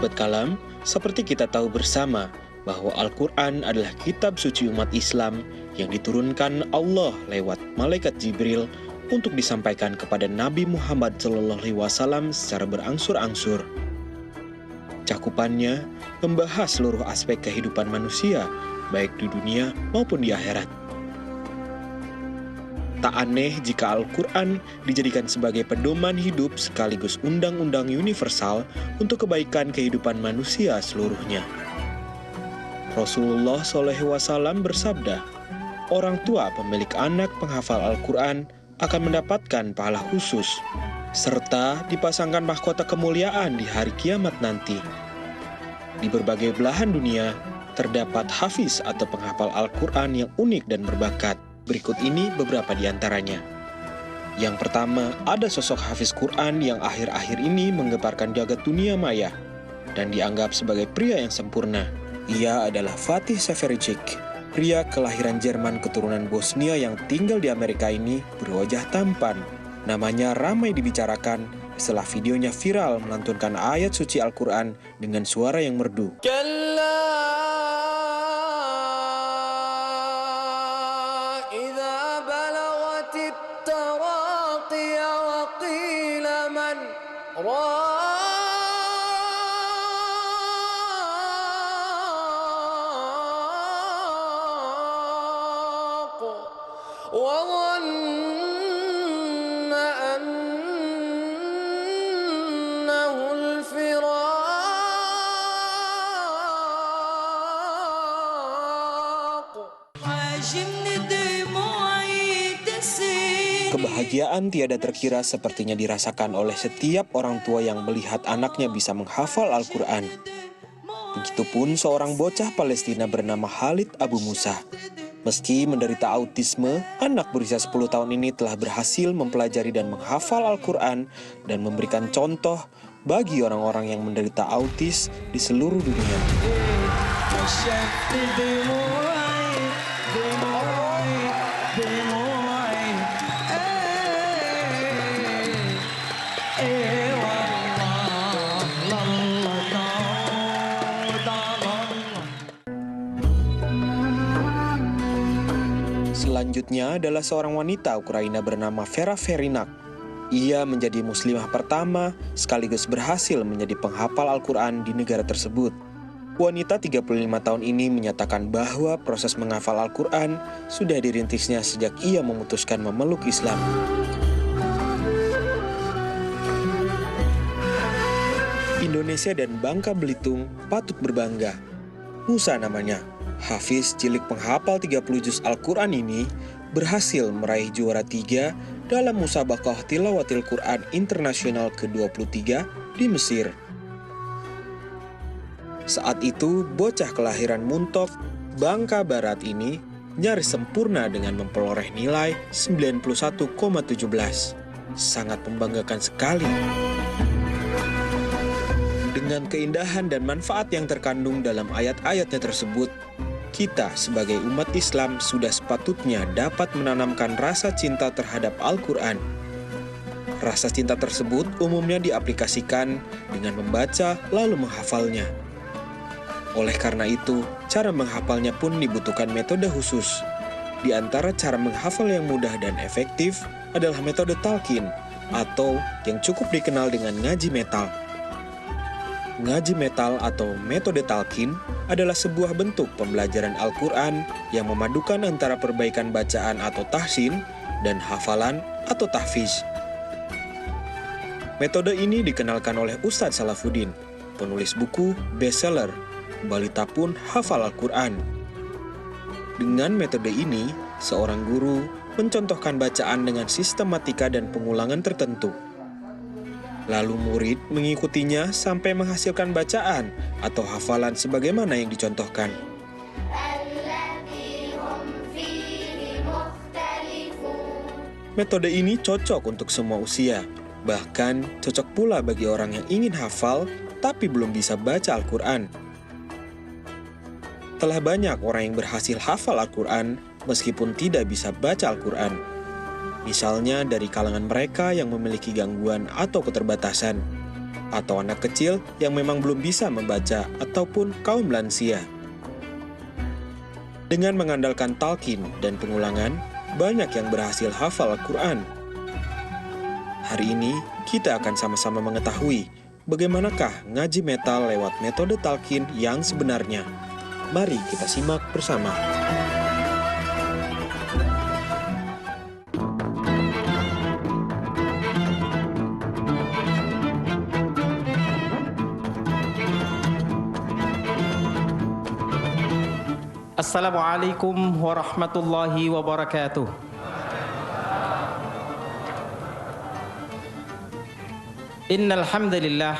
Sahabat Kalam, seperti kita tahu bersama bahwa Al-Quran adalah kitab suci umat Islam yang diturunkan Allah lewat malaikat Jibril untuk disampaikan kepada Nabi Muhammad SAW secara berangsur-angsur. Cakupannya membahas seluruh aspek kehidupan manusia, baik di dunia maupun di akhirat. Tak aneh jika Al-Quran dijadikan sebagai pedoman hidup sekaligus undang-undang universal untuk kebaikan kehidupan manusia seluruhnya. Rasulullah SAW bersabda, orang tua pemilik anak penghafal Al-Quran akan mendapatkan pahala khusus, serta dipasangkan mahkota kemuliaan di hari kiamat nanti. Di berbagai belahan dunia, terdapat hafiz atau penghafal Al-Quran yang unik dan berbakat. Berikut ini beberapa di antaranya. Yang pertama, ada sosok hafiz Quran yang akhir-akhir ini menggemparkan jagat dunia maya dan dianggap sebagai pria yang sempurna. Ia adalah Fatih Sefericic, pria kelahiran Jerman keturunan Bosnia yang tinggal di Amerika ini berwajah tampan. Namanya ramai dibicarakan setelah videonya viral melantunkan ayat suci Al-Quran dengan suara yang merdu. Kebahagiaan tiada terkira sepertinya dirasakan oleh setiap orang tua yang melihat anaknya bisa menghafal Al-Quran. Begitupun seorang bocah Palestina bernama Khalid Abu Musa. Meski menderita autisme, anak berusia 10 tahun ini telah berhasil mempelajari dan menghafal Al-Quran dan memberikan contoh bagi orang-orang yang menderita autis di seluruh dunia. Selanjutnya adalah seorang wanita Ukraina bernama Vera Verinak. Ia menjadi muslimah pertama sekaligus berhasil menjadi penghafal Al-Quran di negara tersebut. Wanita 35 tahun ini menyatakan bahwa proses menghafal Al-Quran sudah dirintisnya sejak ia memutuskan memeluk Islam. Indonesia dan Bangka Belitung patut berbangga. Musa namanya. Hafiz cilik penghafal 30 juz Al-Quran ini berhasil meraih juara 3 dalam Musabaqah Tilawatil Quran Internasional ke-23 di Mesir. Saat itu, bocah kelahiran Muntok, Bangka Barat ini nyaris sempurna dengan memperoleh nilai 91,17. Sangat membanggakan sekali. Dengan keindahan dan manfaat yang terkandung dalam ayat-ayatnya tersebut, kita sebagai umat Islam sudah sepatutnya dapat menanamkan rasa cinta terhadap Al-Quran. Rasa cinta tersebut umumnya diaplikasikan dengan membaca lalu menghafalnya. Oleh karena itu, cara menghafalnya pun dibutuhkan metode khusus. Di antara cara menghafal yang mudah dan efektif adalah metode talqin atau yang cukup dikenal dengan ngaji metal. Ngaji metal atau metode talqin adalah sebuah bentuk pembelajaran Al-Quran yang memadukan antara perbaikan bacaan atau tahsin dan hafalan atau tahfiz. Metode ini dikenalkan oleh Ustadz Salafuddin, penulis buku bestseller Balita Pun Hafal Al-Quran. Dengan metode ini, seorang guru mencontohkan bacaan dengan sistematika dan pengulangan tertentu. Lalu murid mengikutinya sampai menghasilkan bacaan atau hafalan sebagaimana yang dicontohkan. Metode ini cocok untuk semua usia, bahkan cocok pula bagi orang yang ingin hafal tapi belum bisa baca Al-Quran. Telah banyak orang yang berhasil hafal Al-Quran meskipun tidak bisa baca Al-Quran. Misalnya dari kalangan mereka yang memiliki gangguan atau keterbatasan. atau anak kecil yang memang belum bisa membaca ataupun kaum lansia. Dengan mengandalkan talqin dan pengulangan, banyak yang berhasil hafal Al-Quran. Hari ini, kita akan sama-sama mengetahui bagaimanakah ngaji metal lewat metode talqin yang sebenarnya. Mari kita simak bersama. Assalamualaikum warahmatullahi wabarakatuh. Innal hamdalillah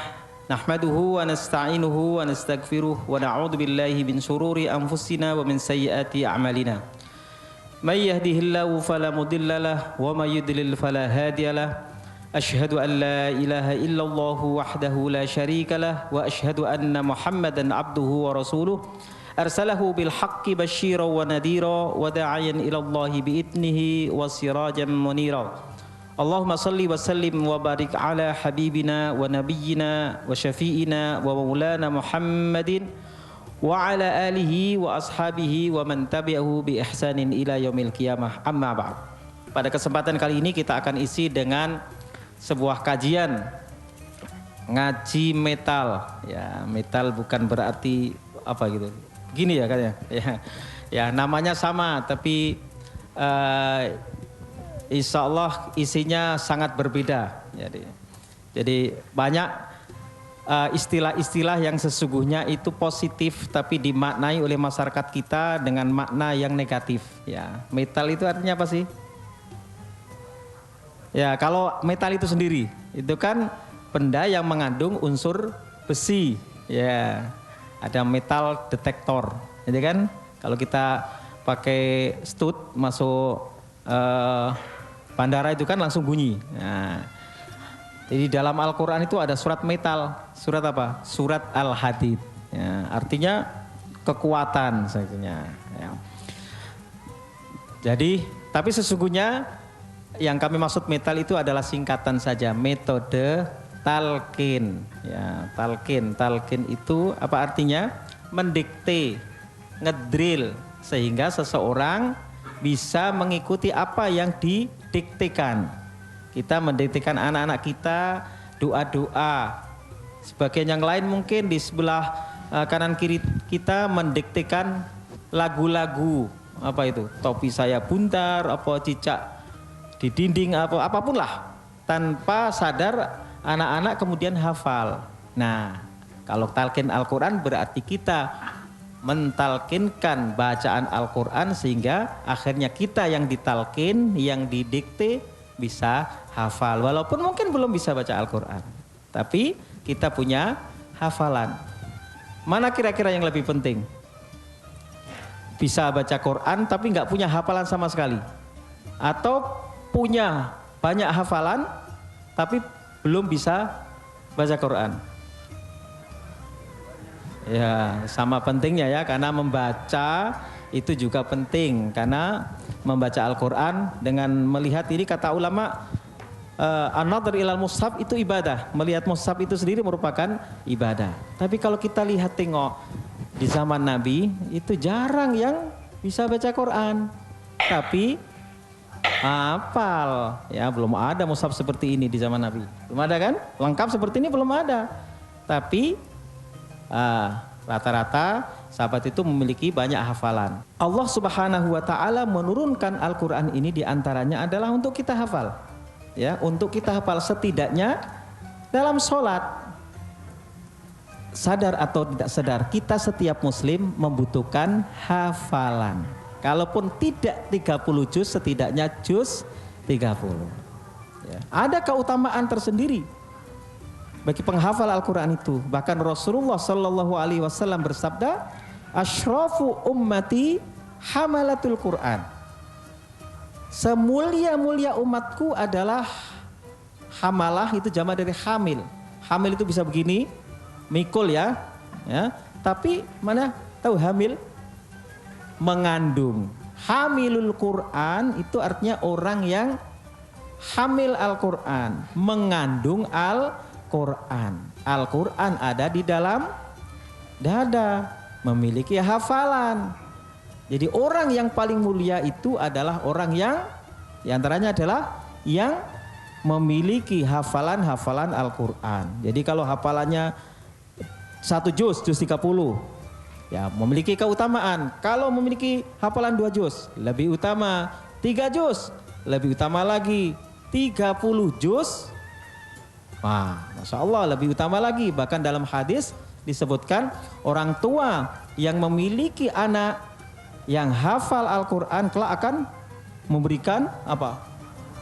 nahmaduhu wa nasta'inuhu wa nastaghfiruh wa na'udzu billahi min shururi anfusina wa min sayyiati a'malina. May yahdihillahu fala mudilla lahu wa may yudlil fala hadiya lahu. Ashhadu an la ilaha illallah wahdahu la syarika lahu wa ashhadu anna Muhammadan abduhu wa rasuluh. Arsalahu bil haqqi basyira wa nadira wa da'iyan ila Allah bi idnihi wa sirajan munira. Allahumma salli wa sallim wa barik ala habibina wa nabiyyina wa syafi'ina wa maulana Muhammadin wa ala alihi wa ashabihi wa man tabi'ahu bi ihsanin ila yaumil qiyamah. Amma ba'd. Pada kesempatan kali ini kita akan isi dengan sebuah kajian ngaji metal. Ya, metal bukan berarti apa gitu. Gini ya katanya, ya namanya sama tapi insya Allah isinya sangat berbeda. Jadi banyak istilah-istilah yang sesungguhnya itu positif tapi dimaknai oleh masyarakat kita dengan makna yang negatif. Ya, metal itu artinya apa sih? Ya, kalau metal itu sendiri itu kan benda yang mengandung unsur besi. Ya. Ada metal detektor, jadi kan kalau kita pakai stud masuk bandara itu kan langsung bunyi. Nah, jadi dalam Al-Quran itu ada surat metal, surat apa? Surat Al-Hadid. Ya, artinya kekuatan sebenarnya. Ya. Jadi, tapi sesungguhnya yang kami maksud metal itu adalah singkatan saja, metode talqin. Ya, talqin itu apa artinya? Mendikte, ngedrill sehingga seseorang bisa mengikuti apa yang didiktekan. Kita mendiktekan anak-anak kita doa-doa. Sebagian yang lain mungkin di sebelah kanan kiri kita mendiktekan lagu-lagu. Apa itu? Topi saya buntar, apa cicak di dinding, apapun lah. Tanpa sadar anak-anak kemudian hafal. Nah, kalau talqin Al-Quran berarti kita mentalkinkan bacaan Al-Quran sehingga akhirnya kita yang ditalkin, yang didikte bisa hafal. Walaupun mungkin belum bisa baca Al-Quran, tapi kita punya hafalan. Mana kira-kira yang lebih penting? Bisa baca Quran tapi nggak punya hafalan sama sekali? Atau punya banyak hafalan tapi belum bisa baca Quran? Ya, sama pentingnya ya, karena membaca itu juga penting. Karena membaca Al-Quran dengan melihat ini kata ulama, an-nadhr ilal mushaf itu ibadah. Melihat mushaf itu sendiri merupakan ibadah. Tapi kalau kita lihat tengok di zaman Nabi itu jarang yang bisa baca Quran. Tapi hafal, ya belum ada mushaf seperti ini di zaman Nabi. Belum ada kan? Lengkap seperti ini belum ada. Tapi rata-rata sahabat itu memiliki banyak hafalan. Allah Subhanahu wa ta'ala menurunkan Al-Quran ini diantaranya adalah untuk kita hafal. Ya, untuk kita hafal setidaknya dalam sholat. Sadar atau tidak sadar, kita setiap muslim membutuhkan hafalan. Kalaupun tidak 30 juz, setidaknya juz 30. Ya. Ada keutamaan tersendiri bagi penghafal Al-Quran itu. Bahkan Rasulullah Sallallahu Alaihi Wasallam bersabda, "Ashrafu ummati hamalatul Quran." Semulia-mulia umatku adalah hamalah, itu jama dari hamil. Hamil itu bisa begini, mikul ya. Tapi mana tahu hamil? Mengandung. Hamilul Quran itu artinya orang yang hamil Al-Quran, mengandung Al-Quran. Quran. Al-Quran ada di dalam dada, memiliki hafalan. Jadi orang yang paling mulia itu adalah orang yang diantaranya adalah yang memiliki hafalan-hafalan Al-Quran. Jadi kalau hafalannya 1 juz 30, ya memiliki keutamaan. Kalau memiliki hafalan 2 juz, lebih utama. 3 juz, lebih utama lagi. 30 juz, wah, Masya Allah lebih utama lagi. Bahkan dalam hadis disebutkan orang tua yang memiliki anak yang hafal Al-Quran kelak akan memberikan apa?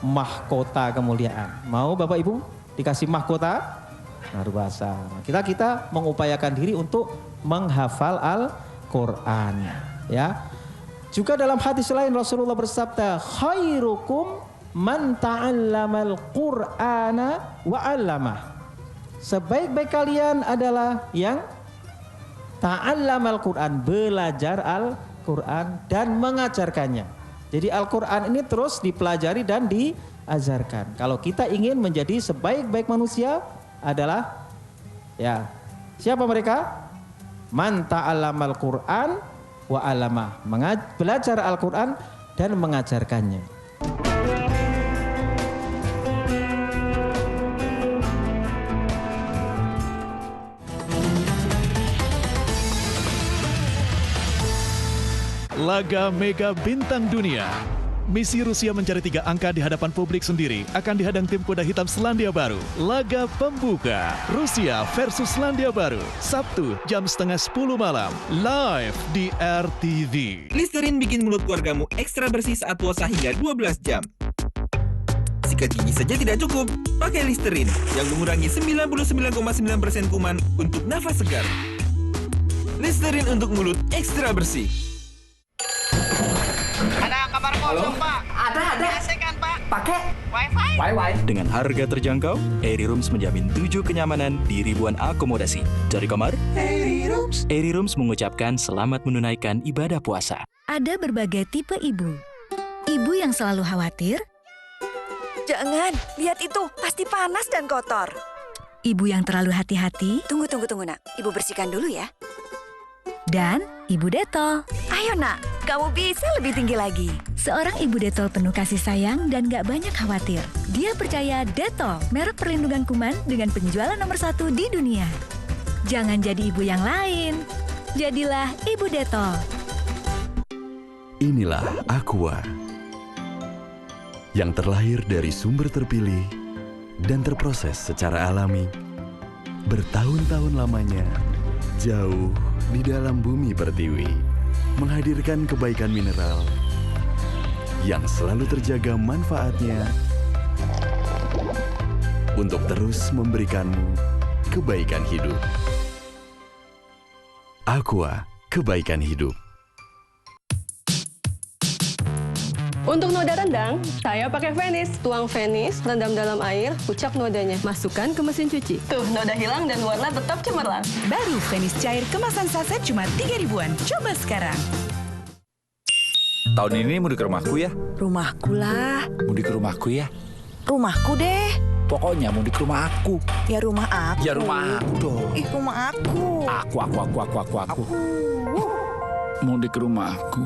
Mahkota kemuliaan. Mau Bapak Ibu dikasih mahkota? Luar biasa. Kita mengupayakan diri untuk menghafal Al-Quran. Ya. Juga dalam hadis lain Rasulullah bersabda, khairukum man ta'allamal Qur'ana wa 'allamah. Sebaik-baik kalian adalah yang ta'allamal Qur'an, belajar Al-Quran dan mengajarkannya. Jadi Al-Quran ini terus dipelajari dan diajarkan. Kalau kita ingin menjadi sebaik-baik manusia adalah ya siapa mereka? Man ta'allamal Qur'an wa 'allamah, belajar Al-Quran dan mengajarkannya. Laga Mega Bintang Dunia. Misi Rusia mencari 3 angka di hadapan publik sendiri akan dihadang tim kuda hitam Selandia Baru. Laga pembuka Rusia versus Selandia Baru, Sabtu jam 9:30 malam, live di RTV. Listerin bikin mulut keluargamu ekstra bersih saat puasa hingga 12 jam. Sikat gigi saja tidak cukup, pakai Listerin yang mengurangi 99,9% kuman untuk nafas segar. Listerin untuk mulut ekstra bersih. Ada kabar kosong, Pak. Ada. AC kan, Pak? Pakai Wi-Fi. Dengan harga terjangkau, Airy Rooms menjamin 7 kenyamanan di ribuan akomodasi. Dari kamar, Airy Rooms mengucapkan selamat menunaikan ibadah puasa. Ada berbagai tipe ibu. Ibu yang selalu khawatir. Jangan, lihat itu, pasti panas dan kotor. Ibu yang terlalu hati-hati. Tunggu, nak. Ibu bersihkan dulu ya. Dan ibu detol. Ayo nak, kamu bisa lebih tinggi lagi. Seorang ibu detol penuh kasih sayang dan gak banyak khawatir. Dia percaya Detol, merek perlindungan kuman dengan penjualan nomor 1 di dunia. Jangan jadi ibu yang lain. Jadilah ibu Detol. Inilah Aqua, yang terlahir dari sumber terpilih dan terproses secara alami, bertahun-tahun lamanya, jauh di dalam bumi pertiwi, menghadirkan kebaikan mineral yang selalu terjaga manfaatnya untuk terus memberikanmu kebaikan hidup. Aqua, kebaikan hidup. Untuk noda rendang, saya pakai Vanish. Tuang Vanish, rendam dalam air, ucap nodanya. Masukkan ke mesin cuci. Tuh, noda hilang dan warna tetap cemerlang. Baru Vanish cair kemasan saset cuma 3 ribuan. Coba sekarang. Tahun ini mudik ke rumahku ya. Rumahku lah. Mudik ke rumahku ya. Rumahku deh. Pokoknya mudik ke rumah aku. Ya rumah aku. Ya rumah aku dong. Ih, rumah aku. Aku. Mudik ke rumah aku.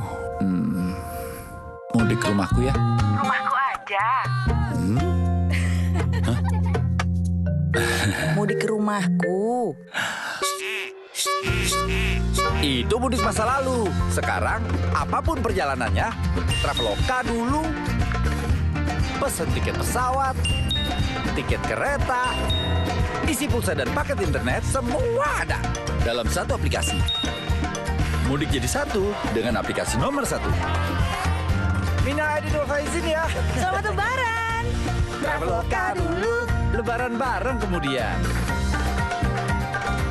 Mudik ke rumahku ya. Rumahku aja. Hah? Mudik ke rumahku. Itu mudik masa lalu. Sekarang, apapun perjalanannya, Traveloka dulu. Pesen tiket pesawat, tiket kereta, isi pulsa dan paket internet, semua ada dalam satu aplikasi. Mudik jadi satu dengan aplikasi nomor 1. Mina Aidin wal Faizin ya. Selamat Lebaran. Traveloka dulu, Lebaran bareng kemudian.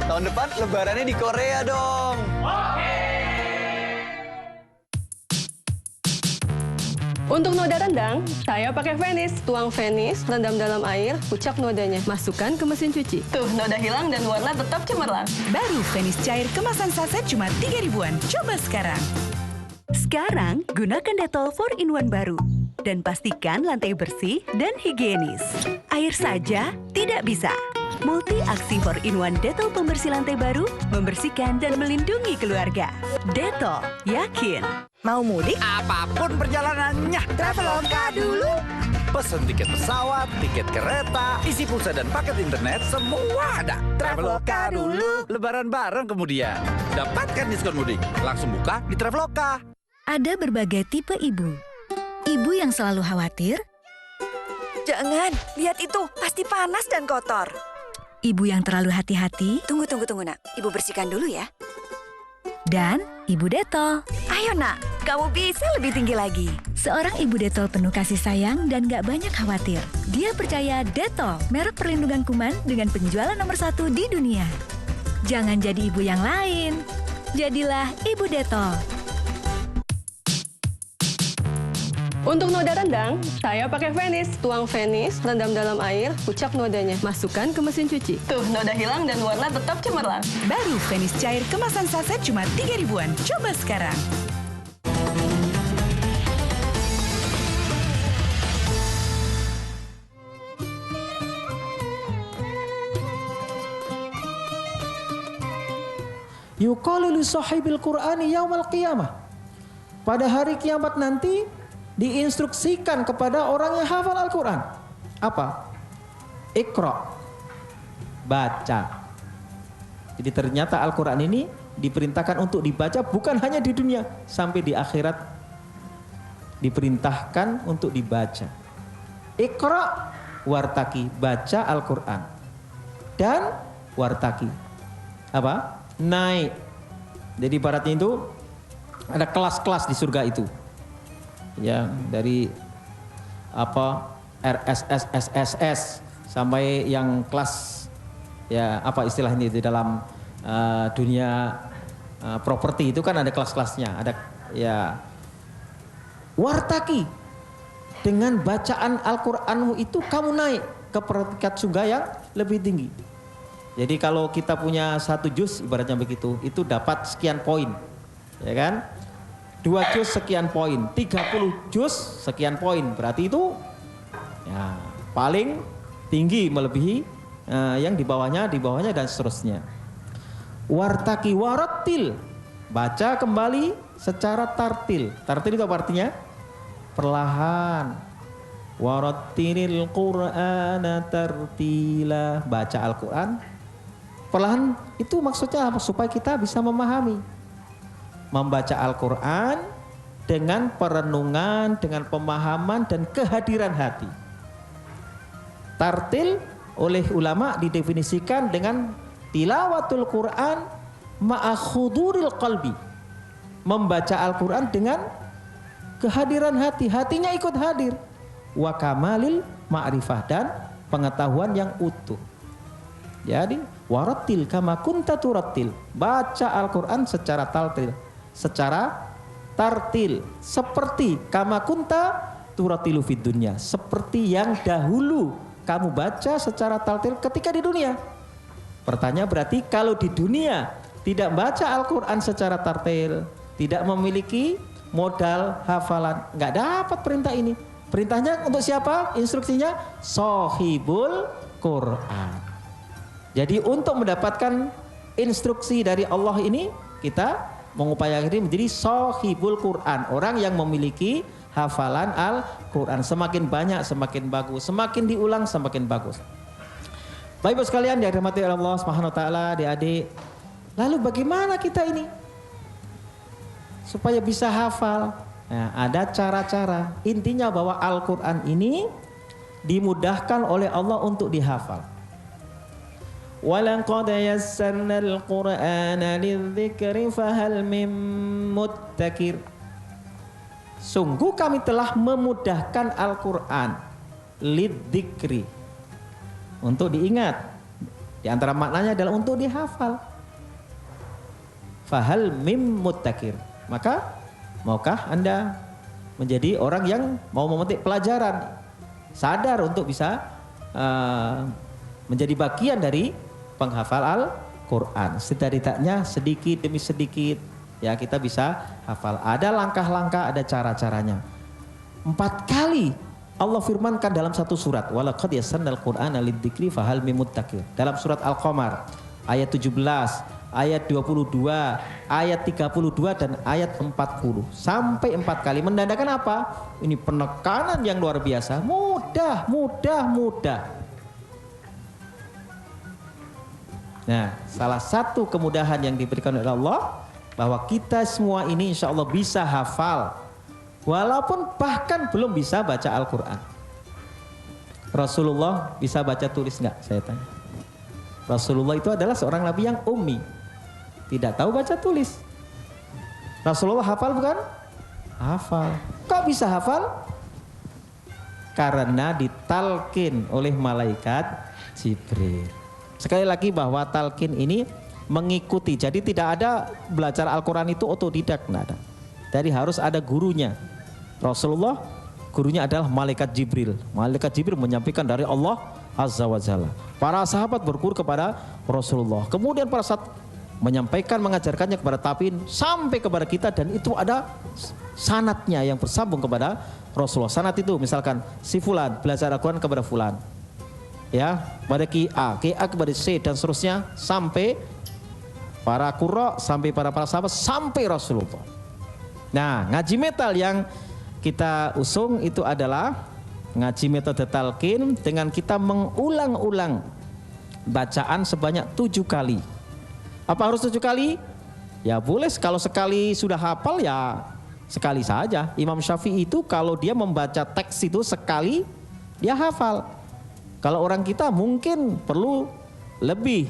Tahun depan Lebarannya di Korea dong. Untuk noda rendang, saya pakai Vanish. Tuang Vanish, rendam dalam air, ucap nodanya. Masukkan ke mesin cuci. Tuh, noda hilang dan warna tetap cemerlang. Baru Vanish cair kemasan saset cuma 3 ribuan. Coba sekarang. Sekarang, gunakan Detol 4-in-1 baru. Dan pastikan lantai bersih dan higienis. Air saja tidak bisa. Multi aksi 4-in-1 Dettol pembersih lantai baru, membersihkan dan melindungi keluarga. Dettol, yakin. Mau mudik? Apapun perjalanannya, Traveloka dulu. pesen tiket pesawat, tiket kereta, isi pulsa dan paket internet, semua ada. Traveloka dulu. Lebaran bareng kemudian. Dapatkan diskon mudik. Langsung buka di Traveloka. Ada berbagai tipe ibu. Ibu yang selalu khawatir. Jangan, lihat itu, pasti panas dan kotor. Ibu yang terlalu hati-hati. Tunggu, nak. Ibu bersihkan dulu ya. Dan ibu Dettol. Ayo nak, kamu bisa lebih tinggi lagi. Seorang ibu Dettol penuh kasih sayang dan gak banyak khawatir. Dia percaya Dettol, merek perlindungan kuman dengan penjualan nomor 1 di dunia. Jangan jadi ibu yang lain. Jadilah ibu Dettol. Untuk noda rendang, saya pakai Venice. Tuang Venice, rendam dalam air, kucak nodanya. Masukkan ke mesin cuci. Tuh, noda hilang dan warna tetap cemerlang. Baru Venice cair kemasan saset cuma 3 ribuan. Coba sekarang. Yuqalu li sahibil Qur'ani yaumal qiyamah. Pada hari kiamat nanti diinstruksikan kepada orang yang hafal Al-Quran. Apa? Iqra. Baca. Jadi ternyata Al-Quran ini diperintahkan untuk dibaca bukan hanya di dunia, sampai di akhirat diperintahkan untuk dibaca. Iqra wartaki, baca Al-Quran. Dan wartaki. Apa? Naik. Jadi ibaratnya itu ada kelas-kelas di surga itu. Ya, dari apa RSS, SSS sampai yang kelas ya apa istilahnya di dalam dunia properti itu kan ada kelas-kelasnya, ada ya wartaki. Dengan bacaan Al-Qur'anmu itu kamu naik ke peringkat surga yang lebih tinggi. Jadi kalau kita punya 1 juz ibaratnya begitu, itu dapat sekian poin. Ya kan? 2 juz sekian poin, 30 juz sekian poin. Berarti itu ya paling tinggi melebihi yang di bawahnya dan seterusnya. Wartaki warattil, baca kembali secara tartil. Tartil itu apa artinya? Perlahan. Warattilil Qur'ana tartila, baca Al-Qur'an perlahan. Itu maksudnya apa? Supaya kita bisa memahami. Membaca Al-Quran dengan perenungan, dengan pemahaman dan kehadiran hati. Tartil oleh ulama didefinisikan dengan tilawatul Quran ma'a khuduril qalbi. Membaca Al-Quran dengan kehadiran hati, hatinya ikut hadir. Wa kamalil ma'rifah, dan pengetahuan yang utuh. Jadi warattil kama kunta turattil, baca Al-Quran secara tartil, seperti kama kunta turattilu fid dunya, seperti yang dahulu kamu baca secara tartil ketika di dunia. Pertanyaan berarti kalau di dunia tidak baca Al-Quran secara tartil, tidak memiliki modal hafalan, nggak dapat perintah ini. Perintahnya untuk siapa? Instruksinya Shahibul Quran. Jadi untuk mendapatkan instruksi dari Allah ini, kita mengupayakan diri menjadi Shahibul Quran, orang yang memiliki hafalan Al-Quran. Semakin banyak semakin bagus, semakin diulang semakin bagus. Baik Bapak sekalian dirahmati Allah Subhanahu wa taala, adik-adik. Lalu bagaimana kita ini supaya bisa hafal? Nah, ada cara-cara. Intinya bahwa Al-Quran ini dimudahkan oleh Allah untuk dihafal. وَلَقَدْ يَسَّرْنَا الْقُرْآنَ لِلذِّكْرِ فَهَلْ مِن مُّدَّكِرٍ. Sungguh kami telah memudahkan Al-Quran lidzikri, untuk diingat. Di antara maknanya adalah untuk dihafal. Fahal mim muddakir. Maka maukah Anda menjadi orang yang mau memetik pelajaran, sadar untuk bisa menjadi bagian dari penghafal Al-Quran. Setidaknya sedikit demi sedikit ya kita bisa hafal. Ada langkah-langkah, ada cara-caranya. 4 kali Allah firmankan dalam satu surat, walaqad yassarnal Qur'ana lidzikri fahal mim muddakir. Dalam surat Al-Qamar ayat 17, ayat 22, ayat 32 dan ayat 40 sampai 4 kali menandakan apa? Ini penekanan yang luar biasa. Mudah. Nah, salah satu kemudahan yang diberikan oleh Allah bahwa kita semua ini insya Allah bisa hafal walaupun bahkan belum bisa baca Al-Quran. Rasulullah bisa baca tulis nggak? Saya tanya. Rasulullah itu adalah seorang nabi yang ummi, tidak tahu baca tulis. Rasulullah hafal bukan? Hafal. Kok bisa hafal? Karena ditalkin oleh malaikat Jibril. Sekali lagi bahwa talkin ini mengikuti. Jadi tidak ada belajar Al-Quran itu otodidak, tidak ada. Jadi harus ada gurunya. Rasulullah gurunya adalah malaikat Jibril. Malaikat Jibril menyampaikan dari Allah Azza wa Jalla. Para sahabat berguru kepada Rasulullah. Kemudian para sahabat menyampaikan, mengajarkannya kepada tabiin sampai kepada kita, dan itu ada sanatnya yang bersambung kepada Rasulullah. Sanat itu misalkan si fulan belajar Al-Quran kepada fulan, ya, pada QA kepada C dan seterusnya sampai para qurra, sampai para sahabat, sampai Rasulullah. Nah, ngaji metal yang kita usung itu adalah ngaji metode talqin dengan kita mengulang-ulang bacaan sebanyak 7 kali. Apa harus 7 kali? Ya boleh, kalau sekali sudah hafal ya sekali saja. Imam Syafi'i itu kalau dia membaca teks itu sekali dia hafal. Kalau orang kita mungkin perlu lebih.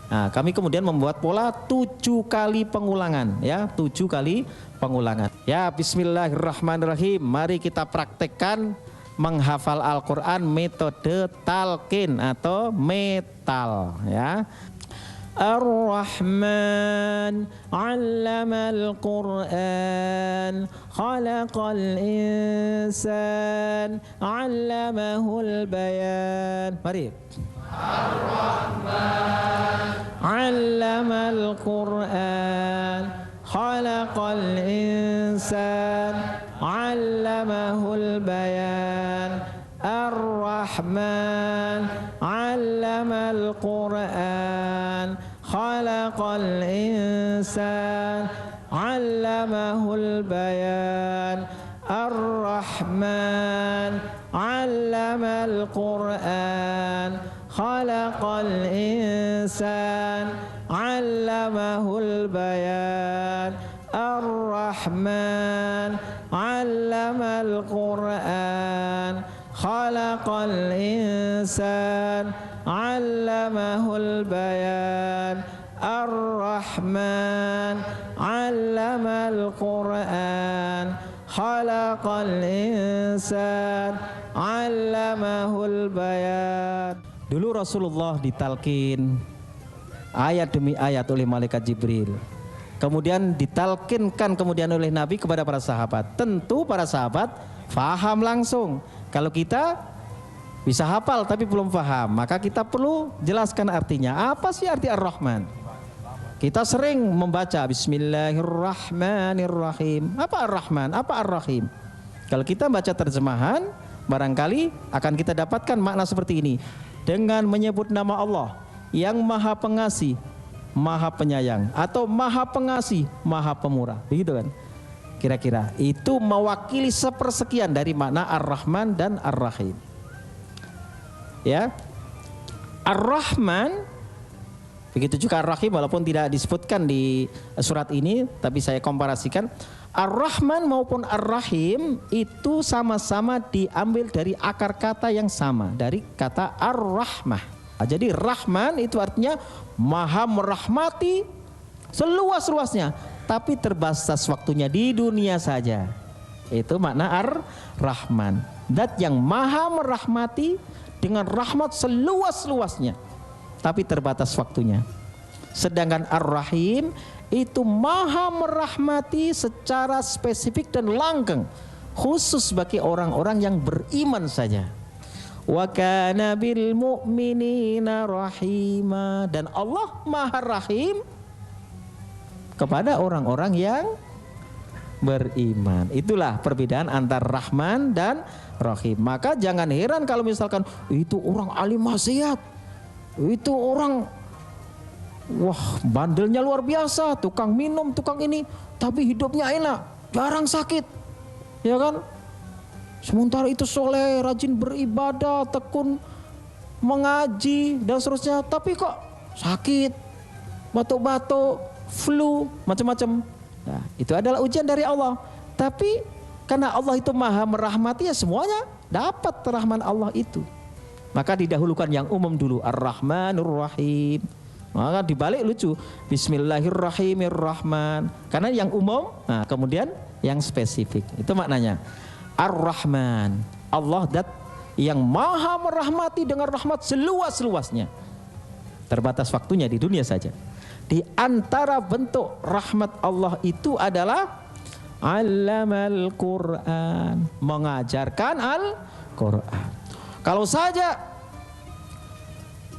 Nah, kami kemudian membuat pola 7 kali pengulangan, ya, 7 kali pengulangan. Ya, bismillahirrahmanirrahim. Mari kita praktekkan menghafal Al-Quran metode talqin atau metal, ya. Ar-Rahman 'allamal Qur'an khalaqal insan 'allamahul bayan. Mari. Ar-Rahman 'allamal Qur'an khalaqal insan 'allamahul bayan. Ar-Rahman 'allamal Qur'an khalaqal insan 'allamahul bayan. Ar-Rahman 'allamal Qur'an khalaqal insan 'allamahul bayan. Ar-Rahman 'allamal Qur'an khalaqal insan 'allamahul bayan. Ar-Rahman 'allamal Qur'an khalaqal insan 'allamahul bayan. Dulu Rasulullah ditalkin ayat demi ayat oleh malaikat Jibril. Kemudian ditalkinkan kemudian oleh Nabi kepada para sahabat. Tentu para sahabat faham langsung. Kalau kita bisa hafal tapi belum paham, maka kita perlu jelaskan artinya. Apa sih arti Ar-Rahman? Kita sering membaca Bismillahirrahmanirrahim. Apa Ar-Rahman? Apa Ar-Rahim? Kalau kita baca terjemahan, barangkali akan kita dapatkan makna seperti ini. Dengan menyebut nama Allah yang Maha Pengasih, Maha Penyayang, atau Maha Pengasih, Maha Pemurah. Begitu kan? Kira-kira itu mewakili sepersekian dari makna Ar-Rahman dan Ar-Rahim. Ya, Ar-Rahman, begitu juga Ar-Rahim, walaupun tidak disebutkan di surat ini, tapi saya komparasikan. Ar-Rahman maupun Ar-Rahim itu sama-sama diambil dari akar kata yang sama, dari kata Ar-Rahmah. Jadi Rahman itu artinya Maha merahmati seluas-luasnya, tapi terbatas waktunya di dunia saja. Itu makna Ar-Rahman. Dat yang Maha merahmati dengan rahmat seluas-luasnya, tapi terbatas waktunya. Sedangkan Ar-Rahim itu Maha merahmati secara spesifik dan langgeng, khusus bagi orang-orang yang beriman saja. Wa kana bil mu'minina rahima, dan Allah Maha Rahim kepada orang-orang yang beriman. Itulah perbedaan antara Rahman dan Rahim. Maka jangan heran kalau misalkan itu orang alim maksiat, itu orang bandelnya luar biasa, tukang minum, tukang ini, tapi hidupnya enak, jarang sakit, ya kan? Sementara itu soleh, rajin beribadah, tekun mengaji dan seterusnya, tapi kok sakit, batuk-batuk, flu, macam-macam. Nah, itu adalah ujian dari Allah. Tapi karena Allah itu maha merahmati, ya semuanya dapat rahman Allah itu. Maka didahulukan yang umum dulu, Ar-Rahmanur Rahim. Maka dibalik lucu, Bismillahirrahmanirrahim. Karena yang umum, nah kemudian yang spesifik. Itu maknanya. Ar-Rahman, Allah dat yang maha merahmati dengan rahmat seluas-luasnya. Terbatas waktunya di dunia saja. Di antara bentuk rahmat Allah itu adalah Allamal Quran, mengajarkan Al-Quran. Kalau saja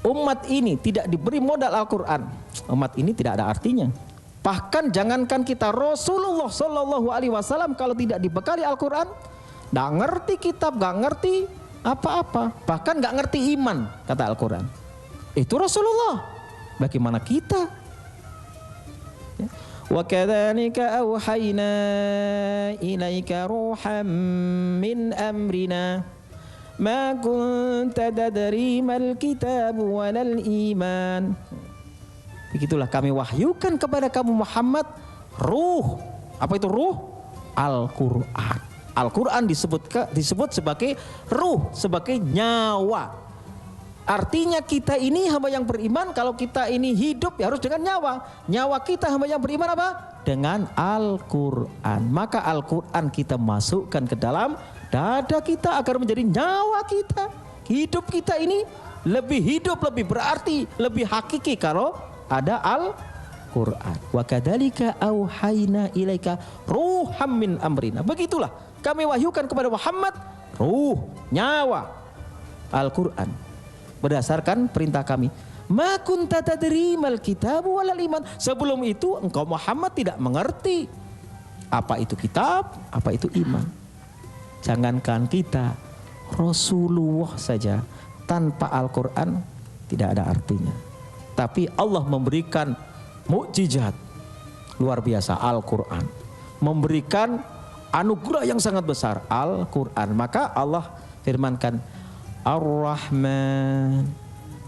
umat ini tidak diberi modal Al-Quran, umat ini tidak ada artinya. Bahkan jangankan kita, Rasulullah Shallallahu Alaihi Wasallam kalau tidak dibekali Al-Quran, nggak ngerti kitab, nggak ngerti apa-apa, bahkan nggak ngerti iman, kata Al-Quran. Itu Rasulullah. Bagaimana kita? Wa kadzalika auhayna ilaika ruham min amrina ma kunta tadri mal kitab walal iman. Begitulah kami wahyukan kepada kamu Muhammad ruh. Apa itu ruh? Al-Quran. Al-Quran disebut sebagai ruh, sebagai nyawa. Artinya kita ini hamba yang beriman, kalau kita ini hidup ya harus dengan nyawa. Nyawa kita hamba yang beriman apa? Dengan Al-Quran. Maka Al-Quran kita masukkan ke dalam dada kita agar menjadi nyawa kita. Hidup kita ini lebih hidup, lebih berarti, lebih hakiki kalau ada Al-Quran. Wa kadzalika auhayna ilaika ruham min amrina. Begitulah kami wahyukan kepada Muhammad ruh, nyawa, Al-Quran. Berdasarkan perintah kami. Ma kunta tadri mal kitab walal iman. Sebelum itu engkau Muhammad tidak mengerti apa itu kitab, apa itu iman. Jangankan kita, Rasulullah saja tanpa Al-Quran tidak ada artinya. Tapi Allah memberikan mukjizat luar biasa, Al-Quran. Memberikan anugerah yang sangat besar, Al-Quran. Maka Allah firmankan, Ar-Rahman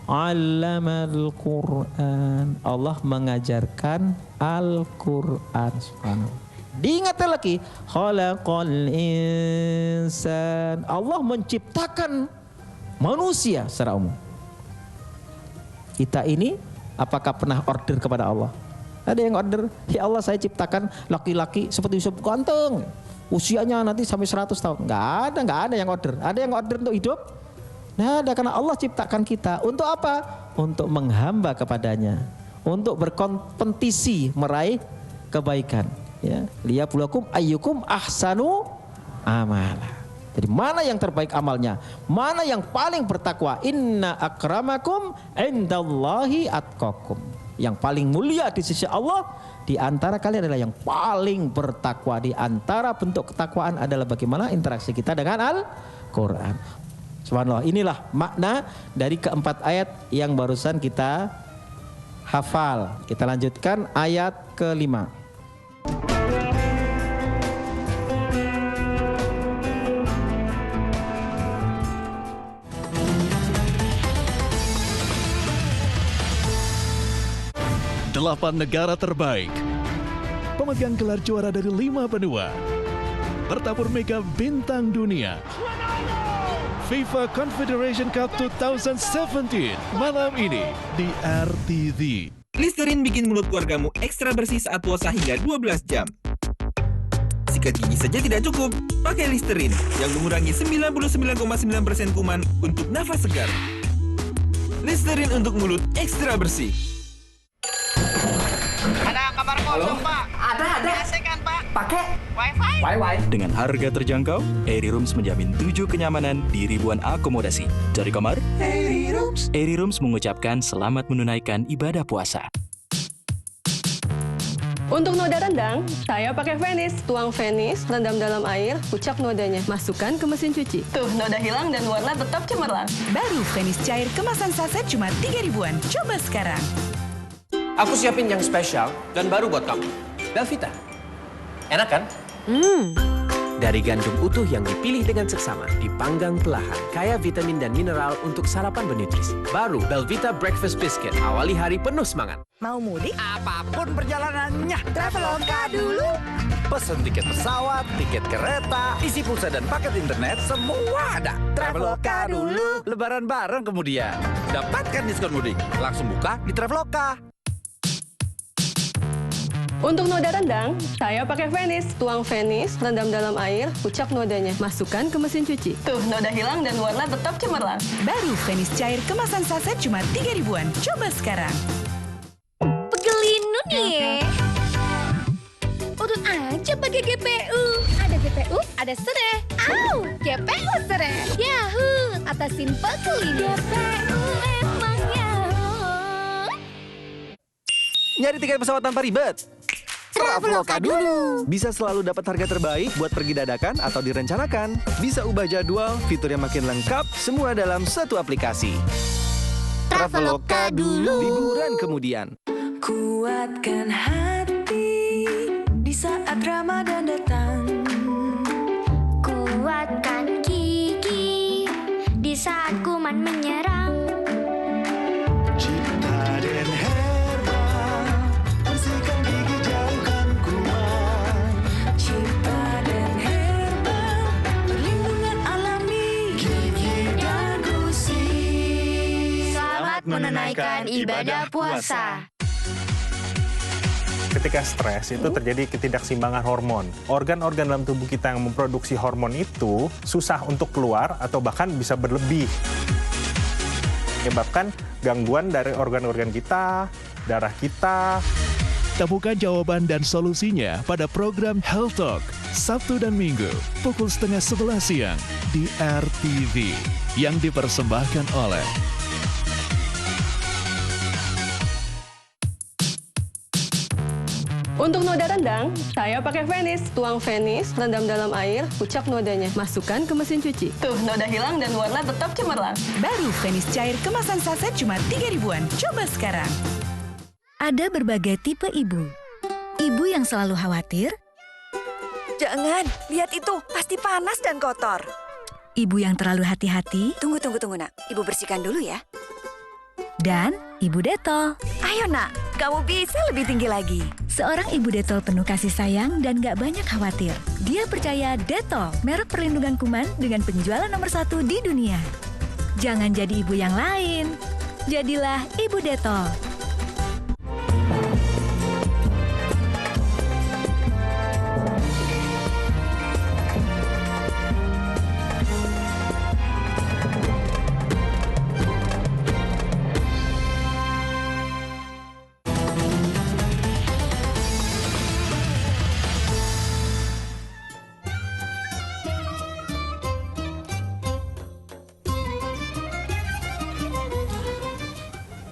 'allamal Quran. Allah mengajarkan Al-Quran. Subhanallah. Diingatkan lagi, khalaqal insan. Allah menciptakan manusia secara umum. Kita ini apakah pernah order kepada Allah? Ada yang order, ya Allah saya ciptakan laki-laki seperti Yusuf ganteng, usianya nanti sampai 100 tahun. Enggak ada yang order. Ada yang order untuk hidup? Nah, karena Allah ciptakan kita untuk apa? Untuk menghamba kepadanya, untuk berkompetisi meraih kebaikan. Ya, liyabluwakum ayyukum ahsanu amala. Jadi mana yang terbaik amalnya? Mana yang paling bertakwa? Inna akramakum indallahi atqakum. Yang paling mulia di sisi Allah di antara kalian adalah yang paling bertakwa. Di antara bentuk ketakwaan adalah bagaimana interaksi kita dengan Al-Quran. Subhanallah, inilah makna dari keempat ayat yang barusan kita hafal. Kita lanjutkan ayat ke-5. Delapan negara terbaik, pemegang gelar juara dari 5 benua, bertabur mega bintang dunia. FIFA Confederation Cup 2017 malam ini di RTV. Listerin bikin mulut keluargamu ekstra bersih saat puasa hingga 12 jam. Sikat gigi saja tidak cukup, pakai Listerin yang mengurangi 99,9% kuman untuk nafas segar. Listerin untuk mulut ekstra bersih. Ada kabar kosong, Pak. Ada. AC kan, Pak? Pakai Wi-Fi. Dengan harga terjangkau, Airy Rooms menjamin 7 kenyamanan di ribuan akomodasi. Dari kamar, Airy Rooms. Airy Rooms mengucapkan selamat menunaikan ibadah puasa. Untuk noda rendang, saya pakai Venice. Tuang Venice, rendam dalam air, pucak nodanya. Masukkan ke mesin cuci. Tuh, noda hilang dan warna tetap cemerlang. Baru Venice cair kemasan saset cuma 3 ribuan. Coba sekarang. Aku siapin yang spesial dan baru buat kamu. Belvita. Enak kan? Dari gandum utuh yang dipilih dengan seksama, dipanggang perlahan, kaya vitamin dan mineral untuk sarapan bernutrisi. Baru Belvita Breakfast Biscuit, awali hari penuh semangat. Mau mudik? Apapun perjalanannya, Traveloka dulu. pesen tiket pesawat, tiket kereta, isi pulsa dan paket internet, semua ada. Traveloka dulu. Lebaran bareng kemudian. Dapatkan diskon mudik. Langsung buka di Traveloka. Untuk noda rendang, saya pakai Venice. Tuang Venice, rendam dalam air, pucak nodanya. Masukkan ke mesin cuci. Tuh, noda hilang dan warna tetap cemerlang. Baru Venice cair kemasan saset cuma 3 ribuan. Coba sekarang. Pegelinu nih. Urut aja pakai GPU. Ada GPU, ada serai. Au, GPU serai. Yahoo, atasin pegelinu. GPU emang Yahoo. Nyari tiket pesawat tanpa ribet. Traveloka dulu. Bisa selalu dapat harga terbaik buat pergi dadakan atau direncanakan. Bisa ubah jadwal, fitur yang makin lengkap, semua dalam satu aplikasi. Traveloka dulu. Liburan kemudian. Kuatkan hati di saat Ramadan datang. Kuatkan gigi di saat kuman menyerang. Cipta dan herbal, bersihkan gigi jauhkan kuman. Cipta dan herbal, perlindungan alami, gigi dan gusi. Selamat menunaikan ibadah puasa. Ketika stres itu terjadi ketidakseimbangan hormon. Organ-organ dalam tubuh kita yang memproduksi hormon itu susah untuk keluar atau bahkan bisa berlebih. Menyebabkan gangguan dari organ-organ kita, darah kita. Temukan jawaban dan solusinya pada program Health Talk, Sabtu dan Minggu, pukul 10:30 siang di RTV, yang dipersembahkan oleh Untuk noda rendang, saya pakai Venice. Tuang Venice, rendam dalam air, pucak nodanya. Masukkan ke mesin cuci. Tuh, noda hilang dan warna tetap cemerlang. Baru Venice cair kemasan saset cuma 3 ribuan. Coba sekarang. Ada berbagai tipe ibu. Ibu yang selalu khawatir, Jangan, lihat itu, pasti panas dan kotor. ibu yang terlalu hati-hati, Tunggu, nak. Ibu bersihkan dulu ya. dan ibu detol. Ayo nak, kamu bisa lebih tinggi lagi. Seorang ibu detol penuh kasih sayang dan gak banyak khawatir. Dia percaya Detol, merek perlindungan kuman dengan penjualan nomor 1 di dunia. Jangan jadi ibu yang lain. Jadilah ibu Detol.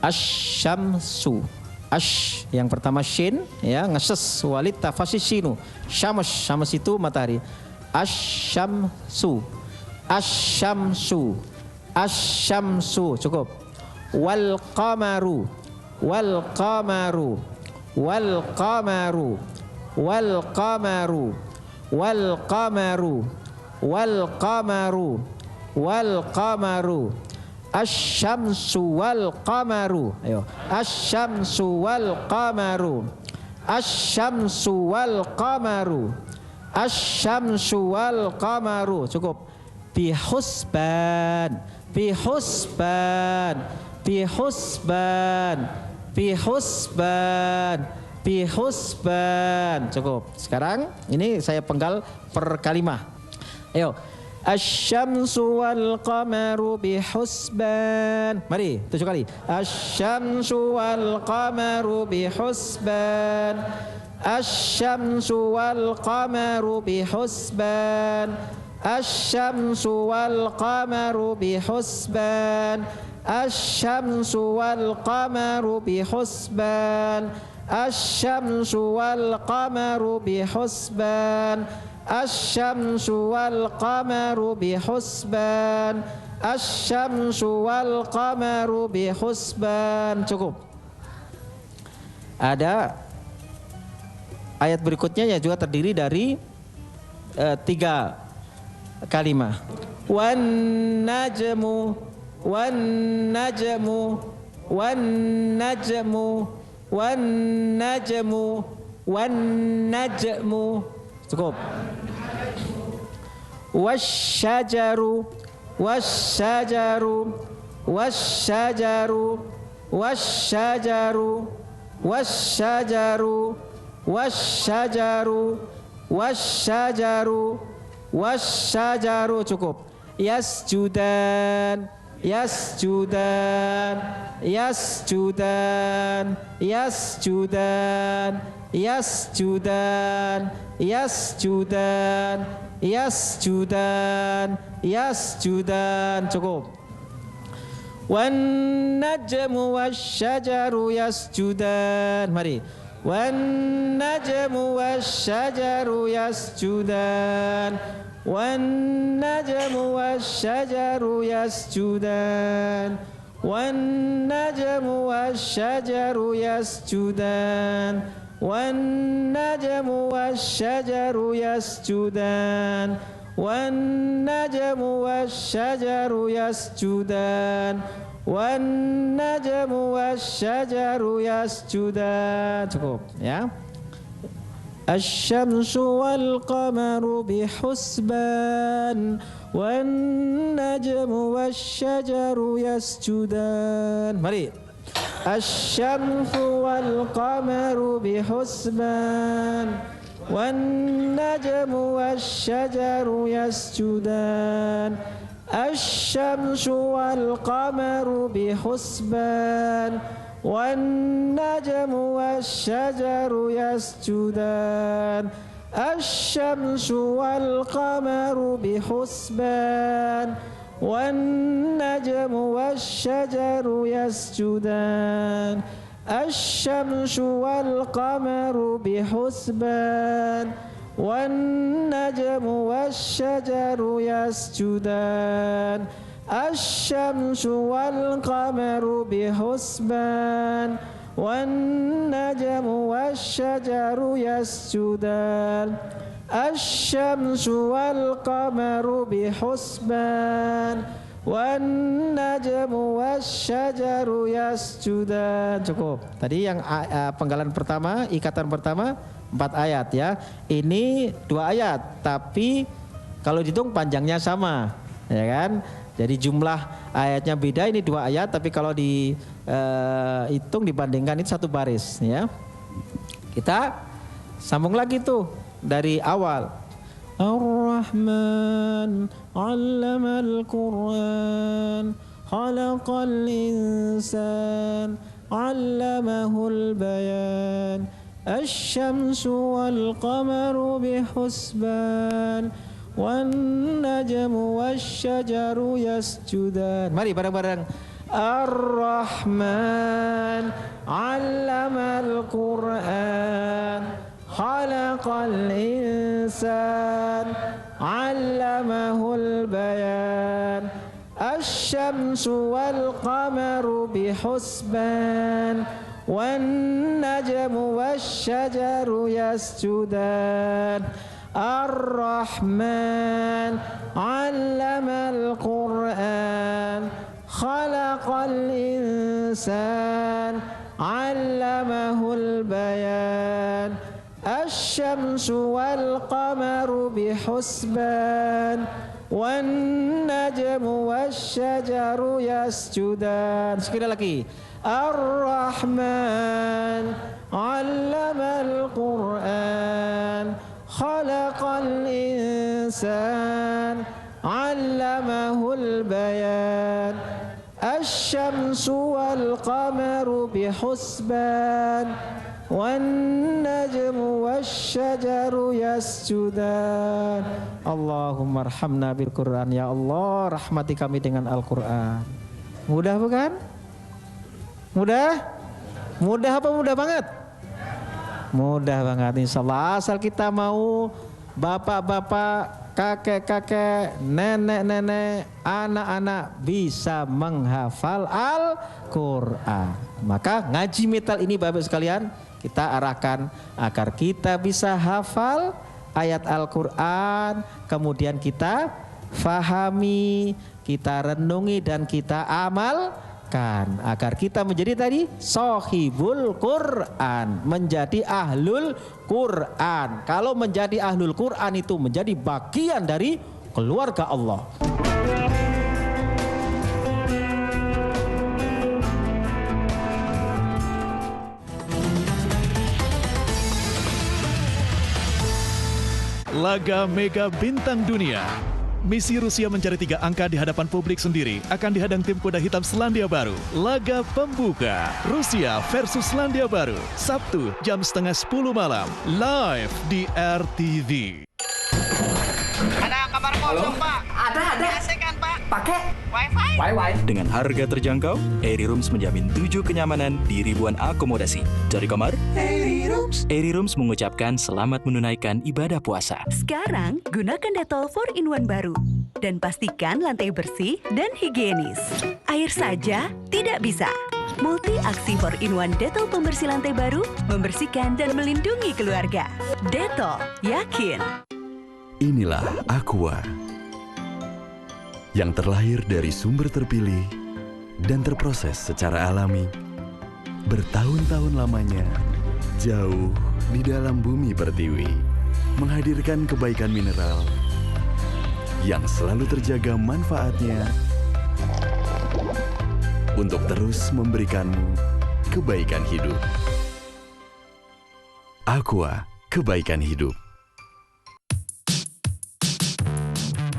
Asyamsu. Ash yang pertama shin ya, ngeses walid tafasis shinu. Syams, syams itu matahari. Asyamsu. Asyamsu. Asyamsu. Cukup. Wal qamaru. Wal qamaru. Wal qamaru. Wal qamaru. Wal qamaru. Wal qamaru. Wal qamaru. Asyamsu wal qamaru. Ayo. Asyamsu wal qamaru. Asyamsu wal qamaru. Asyamsu wal qamaru. Cukup. Bihusban. Bihusban. Bihusban. Bihusban. Bihusban. Cukup. Sekarang ini saya penggal per kalimah. Ayo. Asyamsu wal qamaru bihusban. Mari, 7 kali. Asyamsu wal qamaru bihusban. Asyamsu wal qamaru bihusban. Asyamsu wal qamaru bihusban. Asyamsu wal qamaru bihusban. Asy-syamsu wal qamaru bihusban. Asy-syamsu wal qamaru bihusban. Asy-syamsu wal qamaru bihusban. Cukup. Ada ayat berikutnya yang juga terdiri dari 3 kalimat. Wan najmu wan najmu wan najmu wan najmu wan najmu. Cukup. Wasyajaru wasyajaru wasyajaru wasyajaru wasyajaru wasyajaru wasyajaru wasyajaru. Cukup. Yasjudan yasjudan yasjudan yasjudan yasjudan yasjudan yasjudan yasjudan. Cukup. Wan najmu wasyajaru yasjudan. Mari. Wan najmu wasyajaru yasjudan. Wan najmu wasyajaru yasjudan. Wan najmu wasyajaru yasjudan. Wan najmu wasyajaru yasjudan. Wan najmu wasyajaru yasjudan. Wan najmu wasyajaru yasjudan. Cukup ya. Asy-syamsu wal qamaru bihusban. Wan najmu wasyajaru yasjudan. Mari. Asy-syamsu wal qamaru bihusban. Wan najmu wasyajaru yasjudan. Asy-syamsu wal qamaru bihusban. Wan najmu wasyajaru yasjudan. Asy-syamsu wal qamaru bihusban. Wan najmu wasyajaru yasjudan. Asy-syamsu wal qamaru bihusban. Wan najmu wasyajaru yasjudan. Asy-syamsu wal qamaru bihusban. Wan najmu wasyajaru yasjudan. Asy-syamsu wal qamaru bihusban. Wan najmu wasyajaru yasjudan. Cukup. Tadi yang penggalan pertama, ikatan pertama 4 ayat ya. Ini 2 ayat, tapi kalau dihitung panjangnya sama, ya kan? Jadi jumlah ayatnya beda, ini 2 ayat, tapi kalau dihitung dibandingkan itu 1 baris ya. Kita sambung lagi tuh dari awal. Ar-Rahman 'allamal Qur'an, khalaqal insan, 'allamahul bayan. Asy-syamsu wal qamaru bihusban. Wan najmu wasyajaru yasjudan. Mari bareng-bareng. Ar-Rahman 'allamal Qur'an, khalaqal insan, 'allamahul bayan. Asy-syamsu wal qamaru bihusban. Wan najmu wasyajaru yasjudan. Ar-Rahman 'allamal Qur'an, khalaqal insan, 'allamahul bayan. Asy-syamsu wal qamaru bihusban. Wan najmu wasyajaru yasjudan. Sekali lagi. Ar-Rahman 'allamal Qur'an, khalaqal insan, 'allamahul bayan. Asy-syamsu wal qamaru bihusban. Wan najmu wasyajaru yasjudan. Allahumma arhamna bil Qur'an. Ya Allah, rahmati kami dengan Al-Qur'an. Mudah bukan? Mudah? Mudah apa mudah banget? Mudah banget insya Allah. Asal kita mau, bapak-bapak, kakek-kakek, nenek-nenek, anak-anak bisa menghafal Al-Quran. Maka ngaji metal ini Bapak sekalian kita arahkan agar kita bisa hafal ayat Al-Quran, kemudian kita fahami, kita renungi dan kita amalkan agar kita menjadi tadi sohibul Quran, menjadi ahlul Quran. Kalau menjadi ahlul Quran itu menjadi bagian dari keluarga Allah. Laga Mega Bintang Dunia. Misi Rusia mencari 3 angka di hadapan publik sendiri akan dihadang tim kuda hitam Selandia Baru. Laga pembuka Rusia versus Selandia Baru, Sabtu jam 9:30 malam, live di RTV. Ada kamar kosong, Pak. Ada. AC kan, Pak? Pakai Wi-Fi. Dengan harga terjangkau, Airy Rooms menjamin 7 kenyamanan di ribuan akomodasi. Dari kamar, Airy Rooms mengucapkan selamat menunaikan ibadah puasa. Sekarang, gunakan Dettol 4-in-1 baru. Dan pastikan lantai bersih dan higienis. Air saja tidak bisa. Multi-aksi 4-in-1 Dettol pembersih lantai baru, membersihkan dan melindungi keluarga. Dettol, yakin. Inilah Aqua yang terlahir dari sumber terpilih dan terproses secara alami bertahun-tahun lamanya jauh di dalam bumi pertiwi, menghadirkan kebaikan mineral yang selalu terjaga manfaatnya untuk terus memberikanmu kebaikan hidup. Aqua, kebaikan hidup.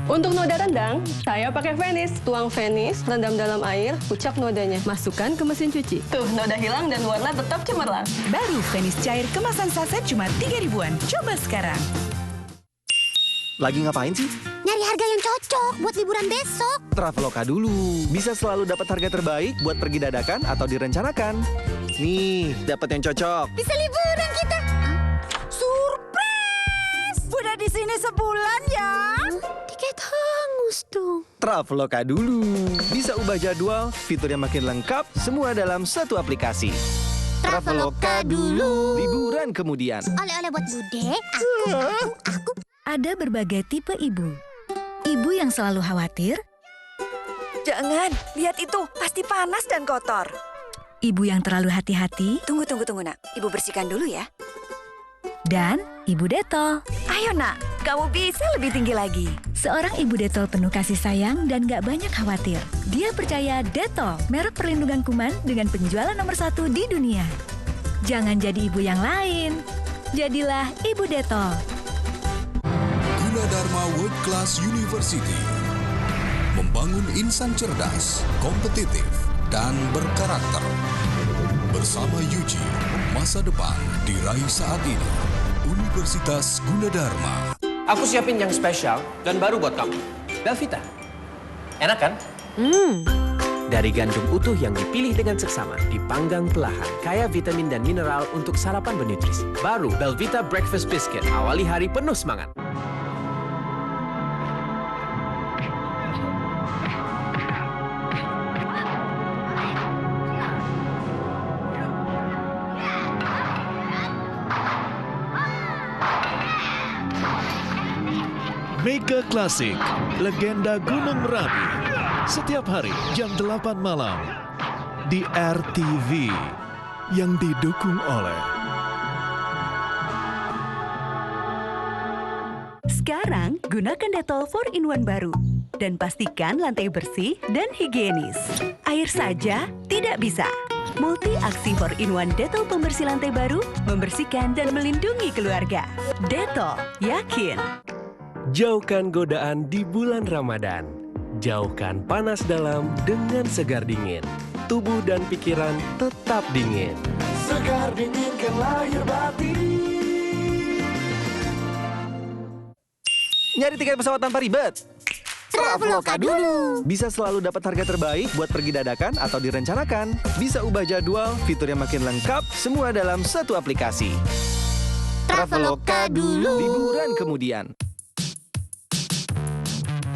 Untuk noda rendang, saya pakai Venice. Tuang Venice, rendam dalam air, ucap nodanya. Masukkan ke mesin cuci. Tuh, noda hilang dan warna tetap cemerlang. Baru Venice cair kemasan saset cuma 3 ribuan. Coba sekarang. Lagi ngapain sih? Nyari harga yang cocok buat liburan besok. Traveloka dulu. Bisa selalu dapat harga terbaik buat pergi dadakan atau direncanakan. Nih, dapat yang cocok. Bisa liburan kita. Surprise! Udah di sini sebulan ya. Tiket hangus dong. Traveloka dulu. Bisa ubah jadwal, fitur yang makin lengkap, semua dalam satu aplikasi. Traveloka dulu. Liburan kemudian. Oleh-oleh buat Bude, aku. Ada berbagai tipe ibu. Ibu yang selalu khawatir. Jangan, lihat itu, pasti panas dan kotor. Ibu yang terlalu hati-hati. Tunggu, nak. Ibu bersihkan dulu ya. Dan ibu Dettol. Ayo nak, kamu bisa lebih tinggi lagi. Seorang ibu Dettol penuh kasih sayang dan gak banyak khawatir. Dia percaya Dettol, merek perlindungan kuman dengan penjualan nomor 1 di dunia. Jangan jadi ibu yang lain. Jadilah ibu Dettol. Gunadarma World Class University membangun insan cerdas, kompetitif, dan berkarakter. Bersama Yuji, masa depan diraih saat ini. Universitas Gunadarma. Aku siapin yang spesial dan baru buat kamu. Belvita. Enak kan? Dari gandum utuh yang dipilih dengan seksama, dipanggang perlahan, kaya vitamin dan mineral untuk sarapan bernutrisi. Baru Belvita Breakfast Biscuit, awali hari penuh semangat. Mega Klasik, legenda Gunung Merapi. Setiap hari jam 8 malam di RTV yang didukung oleh Sekarang, gunakan Dettol 4-in-1 baru. Dan pastikan lantai bersih dan higienis. Air saja tidak bisa. Multi-aksi 4-in-1 Dettol pembersih lantai baru, membersihkan dan melindungi keluarga. Dettol, yakin. Jauhkan godaan di bulan Ramadan. Jauhkan panas dalam dengan segar dingin. Tubuh dan pikiran tetap dingin. Segar dinginkan lahir batin. Nyari tiket pesawat tanpa ribet. Traveloka dulu. Bisa selalu dapat harga terbaik buat pergi dadakan atau direncanakan. Bisa ubah jadwal, fitur yang makin lengkap, semua dalam satu aplikasi. Traveloka dulu. Liburan kemudian.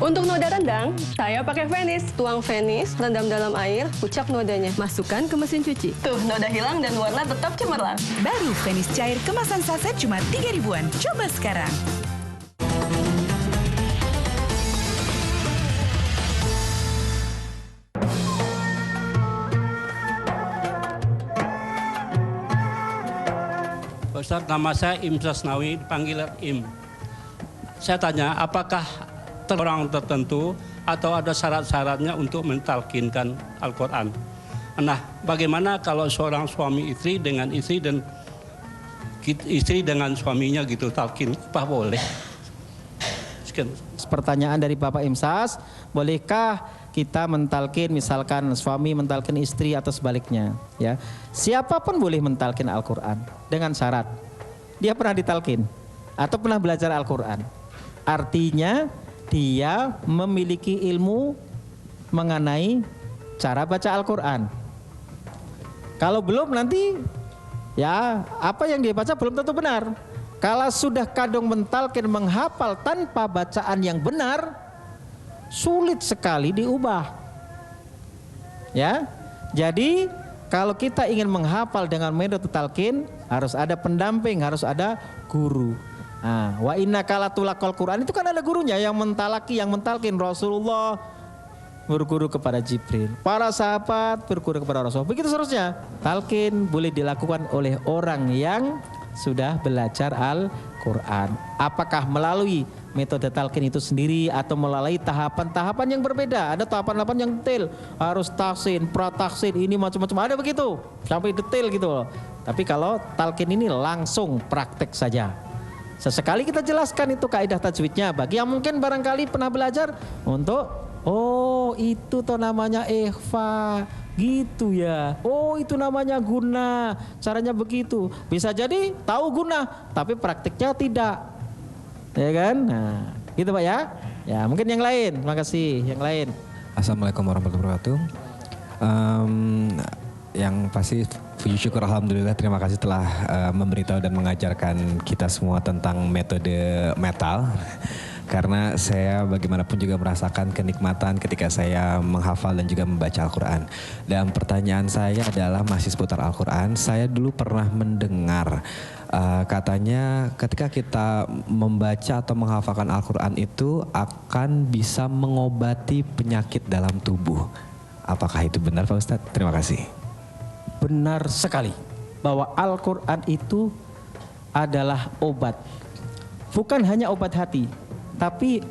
Untuk noda rendang, saya pakai Venice. Tuang Venice, rendam dalam air, ucap nodanya. Masukkan ke mesin cuci. Tuh, noda hilang dan warna tetap cemerlang. Baru Venice cair kemasan saset cuma 3 ribuan. Coba sekarang. Ustaz, nama saya Im Sasnawi, dipanggil Im. Saya tanya, apakah orang tertentu atau ada syarat-syaratnya untuk mentalkinkan Al-Quran? Nah, bagaimana kalau seorang suami istri dengan istri dan istri dengan suaminya gitu talkin, apa boleh? Sekian. Pertanyaan dari Bapak Imsas, bolehkah kita mentalkin, misalkan suami mentalkin istri atau sebaliknya? Ya, siapapun boleh mentalkin Al-Quran dengan syarat dia pernah ditalkin atau pernah belajar Al-Quran. Artinya dia memiliki ilmu mengenai cara baca Al-Quran. Kalau belum nanti ya apa yang dia baca belum tentu benar. Kalau sudah kadung mentalkin menghafal tanpa bacaan yang benar, sulit sekali diubah. Ya, jadi kalau kita ingin menghafal dengan metode talqin harus ada pendamping, harus ada guru. Nah, wa innaka latulaqal Quran itu kan ada gurunya yang mentalkin. Rasulullah berguru kepada Jibril, para sahabat berguru kepada Rasul. Begitu seterusnya. Talqin boleh dilakukan oleh orang yang sudah belajar Al-Quran. Apakah melalui metode talqin itu sendiri atau melalui tahapan-tahapan yang berbeda? Ada tahapan-tahapan yang detail, harus tahsin, prataksin, ini macam-macam, ada begitu sampai detail gitu loh. Tapi kalau talqin ini langsung praktek saja. Sesekali kita jelaskan itu kaidah tajwidnya bagi yang mungkin barangkali pernah belajar untuk oh itu tuh namanya ikhfa gitu ya. Oh itu namanya guna, caranya begitu. Bisa jadi tahu guna tapi praktiknya tidak. Ya kan? Nah, gitu Pak ya. Ya, mungkin yang lain. Terima kasih. Yang lain. Assalamualaikum warahmatullahi wabarakatuh. Yang pasti puji syukur alhamdulillah, terima kasih telah memberitahu dan mengajarkan kita semua tentang metode metal. Karena saya bagaimanapun juga merasakan kenikmatan ketika saya menghafal dan juga membaca Al-Quran. Dan pertanyaan saya adalah masih seputar Al-Quran. Saya dulu pernah mendengar katanya ketika kita membaca atau menghafalkan Al-Quran itu akan bisa mengobati penyakit dalam tubuh. Apakah itu benar Pak Ustadz? Terima kasih. Benar sekali bahwa Al-Quran itu adalah obat. Bukan hanya obat hati, tapi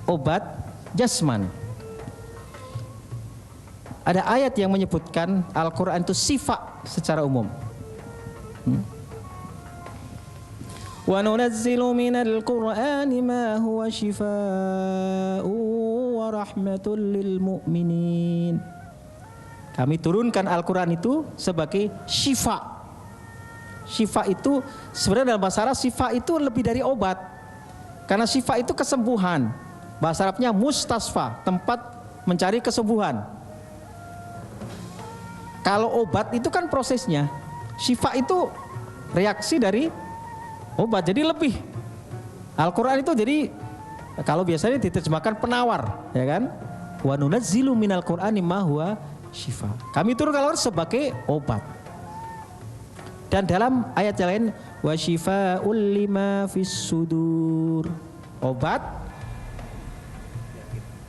obat jasman. Ada ayat yang menyebutkan Al-Quran itu sifat secara umum. Wa nunazzilu minal Qur'ani ma huwa shifaa'u wa rahmatul lil mu'minin. Kami turunkan Al-Quran itu sebagai syifa. Syifa itu sebenarnya dalam bahasa Arab syifa itu lebih dari obat. Karena syifa itu kesembuhan. Bahasa Arabnya mustasfa, tempat mencari kesembuhan. Kalau obat itu kan prosesnya. Syifa itu reaksi dari obat, jadi lebih. Al-Quran itu jadi kalau biasanya diterjemahkan penawar, ya kan? Wa nunazzilu minal Qur'ani ma huwa syifa. Kami turunkan Al-Quran sebagai obat. Dan dalam ayat yang lain wa syifaa'ul lima fis sudur. Obat.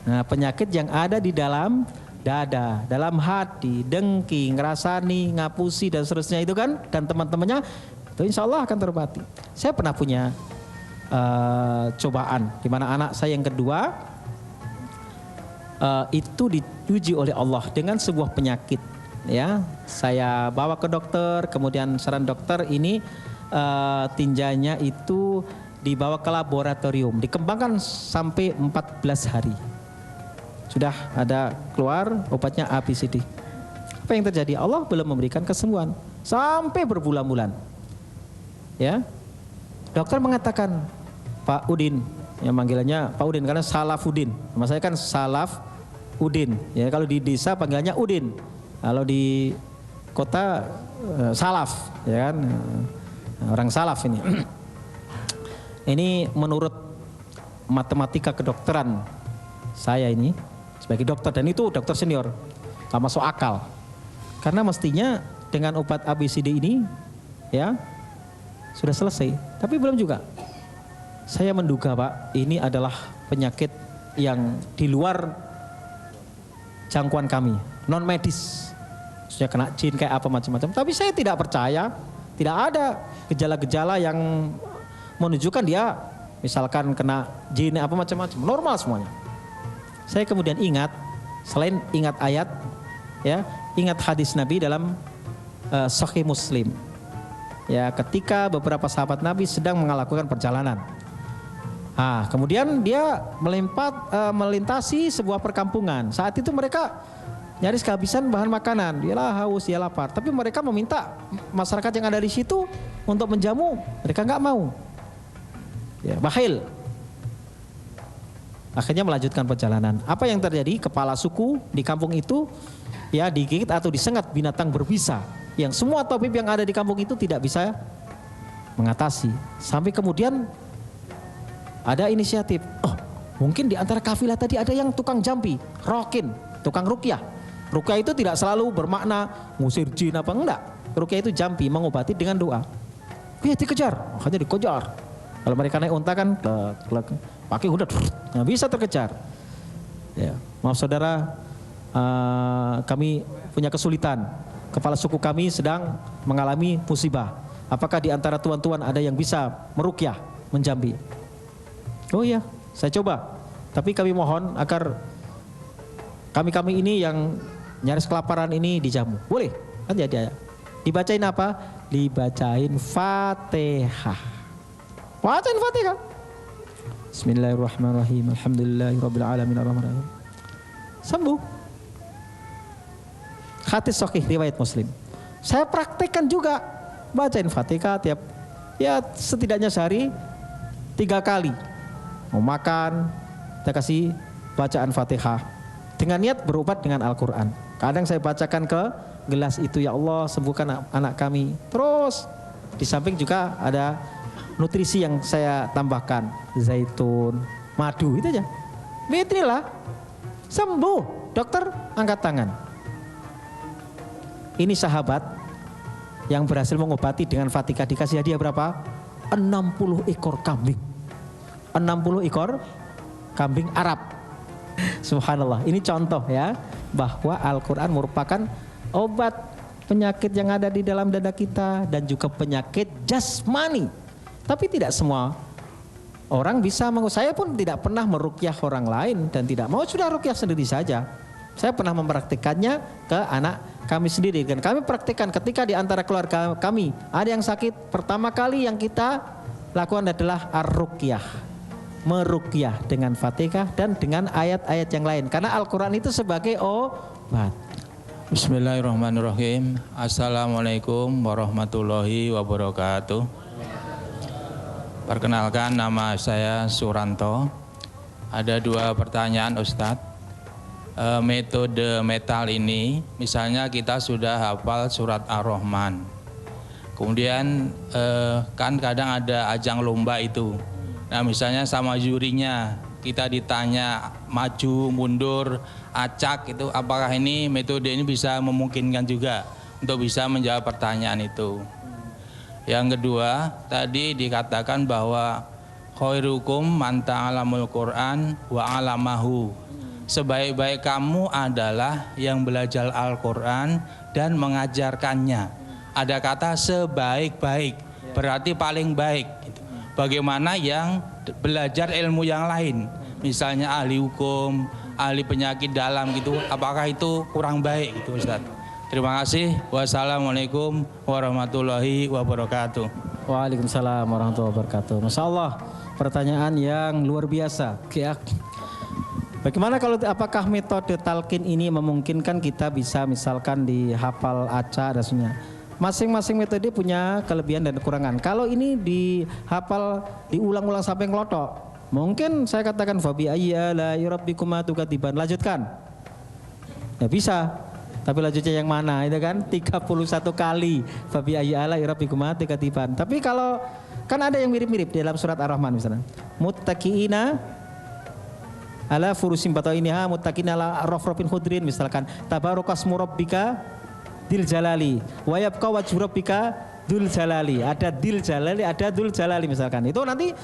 Nah, penyakit yang ada di dalam dada, dalam hati, dengki, ngerasani, ngapusi dan seterusnya itu kan, dan teman-temannya itu insya Allah akan terobati. Saya pernah punya cobaan di mana anak saya yang kedua itu diuji oleh Allah dengan sebuah penyakit. Ya, saya bawa ke dokter, kemudian saran dokter ini tinjanya itu dibawa ke laboratorium, dikembangkan sampai 14 hari. Sudah ada keluar obatnya ABCD. Apa yang terjadi? Allah belum memberikan kesembuhan sampai berbulan-bulan. Ya, dokter mengatakan Pak Udin, yang manggilannya Pak Udin karena Salafuddin. Nama saya kan Salaf Udin. Ya, kalau di desa panggilannya Udin. Kalau di kota Salaf, ya kan, orang Salaf ini. Ini menurut matematika kedokteran saya ini sebagai dokter, dan itu dokter senior, gak masuk akal. Karena mestinya dengan obat ABCD ini ya sudah selesai, tapi belum juga. Saya menduga Pak, ini adalah penyakit yang di luar jangkauan kami, non medis. Sudah kena jin kayak apa macam-macam. Tapi saya tidak percaya, tidak ada gejala-gejala yang menunjukkan dia misalkan kena jin apa macam-macam, normal semuanya. Saya kemudian ingat, selain ingat ayat, ya, ingat hadis Nabi dalam Sahih Muslim. Ya, ketika beberapa sahabat Nabi sedang melakukan perjalanan. Kemudian dia melintasi sebuah perkampungan. Saat itu mereka nyaris kehabisan bahan makanan. Dialah haus, dia lapar. Tapi mereka meminta masyarakat yang ada di situ untuk menjamu. Mereka nggak mau. Ya, bakhil. Akhirnya melanjutkan perjalanan. Apa yang terjadi? Kepala suku di kampung itu ya digigit atau disengat binatang berbisa yang semua tabib yang ada di kampung itu tidak bisa mengatasi. Sampai kemudian ada inisiatif. Mungkin di antara kafilah tadi ada yang tukang jampi, rokin, tukang ruqyah. Ruqyah itu tidak selalu bermakna ngusir jin apa enggak. Ruqyah itu jampi, mengobati dengan doa. Ya dikejar, makanya dikejar. Kalau mereka naik unta kan pakai kuda, nggak bisa terkejar. Ya, maaf saudara, kami punya kesulitan. Kepala suku kami sedang mengalami musibah. Apakah di antara tuan-tuan ada yang bisa meruqyah, menjambi? Oh iya, saya coba. Tapi kami mohon agar kami ini yang nyaris kelaparan ini dijamu. Boleh? Kan jadi. Dibacain apa? Dibacain Fatihah. Bacain Fatihah. Bismillahirrahmanirrahim. Alhamdulillahirabbil alamin arrahmanirrahim. Sembuh. Hadis sahih riwayat Muslim. Saya praktekkan juga, bacain Fatihah tiap ya setidaknya sehari 3 kali. Mau makan, kita kasih bacaan Fatihah dengan niat berobat dengan Al-Quran. Kadang saya bacakan ke gelas itu, ya Allah sembuhkan anak kami. Terus di samping juga ada nutrisi yang saya tambahkan, zaitun, madu, itu aja. Bismillah, sembuh. Dokter angkat tangan. Ini sahabat yang berhasil mengobati dengan Fatihah, dikasih hadiah berapa? 60 ekor kambing. 60 ekor kambing Arab. Subhanallah, ini contoh ya, bahwa Al-Quran merupakan obat penyakit yang ada di dalam dada kita dan juga penyakit jasmani. Tapi tidak semua orang bisa. Saya pun tidak pernah meruqyah orang lain dan tidak mau, sudah ruqyah sendiri saja. Saya pernah mempraktikannya ke anak kami sendiri, dan kami praktikkan ketika di antara keluarga kami ada yang sakit. Pertama kali yang kita lakukan adalah ar-ruqyah, meruqyah dengan Fatihah dan dengan ayat-ayat yang lain, karena Al-Quran itu sebagai obat. Bismillahirrahmanirrahim. Assalamualaikum warahmatullahi wabarakatuh. Perkenalkan, nama saya Suranto. Ada 2 pertanyaan Ustadz. Metode metal ini, misalnya kita sudah hafal surat Ar-Rahman, kemudian kan kadang ada ajang lomba itu. Nah misalnya sama jurinya kita ditanya maju, mundur, acak itu, apakah ini metode ini bisa memungkinkan juga untuk bisa menjawab pertanyaan itu? Yang kedua, tadi dikatakan bahwa khairukum man ta'allamul Qur'an wa 'allamahu. Sebaik-baik kamu adalah yang belajar Al-Quran dan mengajarkannya. Ada kata sebaik-baik, berarti paling baik. Bagaimana yang belajar ilmu yang lain, misalnya ahli hukum, ahli penyakit dalam gitu, apakah itu kurang baik gitu Ustaz? Terima kasih. Wassalamualaikum warahmatullahi wabarakatuh. Waalaikumsalam warahmatullahi wabarakatuh. Masya Allah, pertanyaan yang luar biasa. Bagaimana kalau apakah metode talqin ini memungkinkan kita bisa misalkan dihafal acak dan sebagainya? Masing-masing metode punya kelebihan dan kekurangan. Kalau ini dihafal, diulang-ulang sampai ngelotok, mungkin saya katakan fabi ayyi ala'i rabbikuma tukadiban. Lanjutkan. Ya bisa. Tapi lanjutnya yang mana itu kan 31 kali. Fabi ayyi ala'i rabbikuma tukadzibani. Tapi kalau kan ada yang mirip-mirip di dalam surat Ar-Rahman misalnya. Muttaqiina ala furusim batainiha muttaqiina ala rafrafin khudrin misalkan. Tabarakasmu rabbika dzil jalali wa yabqa wajhu rabbika dzul jalali. Ada dzil jalali, ada dzul jalali misalkan. Itu nanti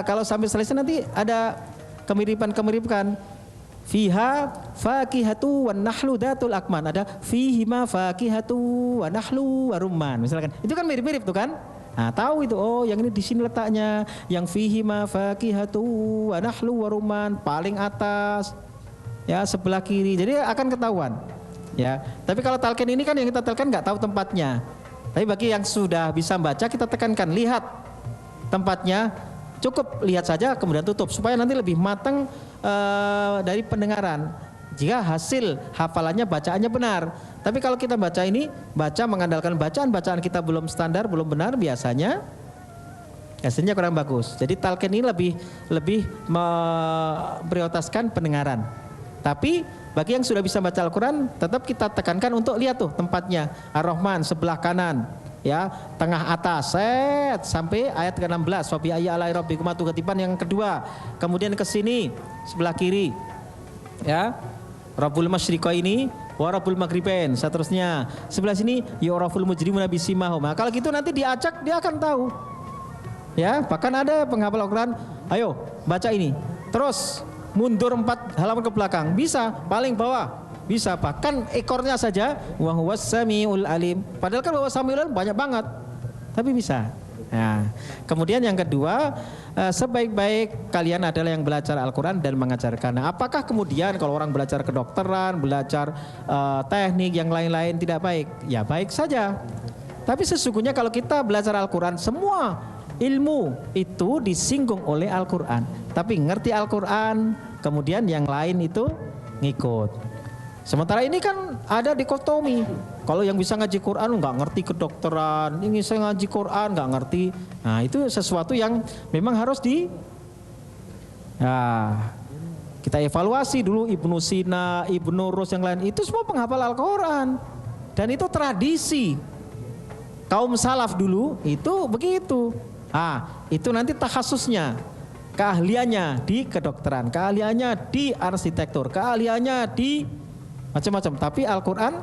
kalau sampai selesai nanti ada kemiripan-kemiripan. Fiha fakihatu wan nahlu datul akman. Ada fihima fakihatu wan nahlu warumman misalkan. Itu kan mirip-mirip tuh kan? Nah, tahu itu. Oh, yang ini di sini letaknya. Yang fihima fakihatu wan nahlu warumman paling atas. Ya, sebelah kiri. Jadi akan ketahuan. Ya. Tapi kalau talqin ini kan yang kita talqin enggak tahu tempatnya. Tapi bagi yang sudah bisa baca kita tekankan, lihat tempatnya. Cukup lihat saja kemudian tutup supaya nanti lebih matang dari pendengaran. Jika hasil hafalannya bacaannya benar. Tapi kalau kita baca ini, baca mengandalkan bacaan kita belum standar, belum benar, biasanya hasilnya kurang bagus. Jadi talqin ini lebih memprioritaskan pendengaran. Tapi bagi yang sudah bisa baca Al-Quran, tetap kita tekankan untuk lihat tuh tempatnya. Ar-Rahman sebelah kanan. Ya, tengah atas sampai ayat ke-16 fa bi ayyi ala'i rabbikuma tukadzibani yang kedua. Kemudian ke sini sebelah kiri. Ya. Rabbul masyriqaini wa rabbul maghribain. Seterusnya. Sebelah sini yu'raful mujrimuna bisimahum. Nah, kalau gitu nanti diacak dia akan tahu. Ya, bahkan ada penghafal Al-Qur'an, ayo baca ini. Terus mundur 4 halaman ke belakang. Bisa, paling bawah. Bisa, bahkan ekornya saja wa huwas samiul alim. Padahal kan wa samiul alim banyak banget. Tapi bisa. Nah, kemudian yang kedua, sebaik-baik kalian adalah yang belajar Al-Qur'an dan mengajarkan. Nah, apakah kemudian kalau orang belajar kedokteran, belajar teknik yang lain-lain tidak baik? Ya baik saja. Tapi sesungguhnya kalau kita belajar Al-Qur'an, semua ilmu itu disinggung oleh Al-Qur'an. Tapi ngerti Al-Qur'an, kemudian yang lain itu ngikut. Sementara ini kan ada dikotomi. Kalau yang bisa ngaji Quran nggak ngerti kedokteran, ini saya ngaji Quran nggak ngerti. Nah, itu sesuatu yang memang harus kita evaluasi dulu. Ibnu Sina, Ibnu Rus yang lain itu semua penghafal Al-Quran. Dan itu tradisi kaum salaf dulu itu begitu. Itu nanti takhasusnya, keahliannya di kedokteran, keahliannya di arsitektur, keahliannya di macam-macam. Tapi Al-Quran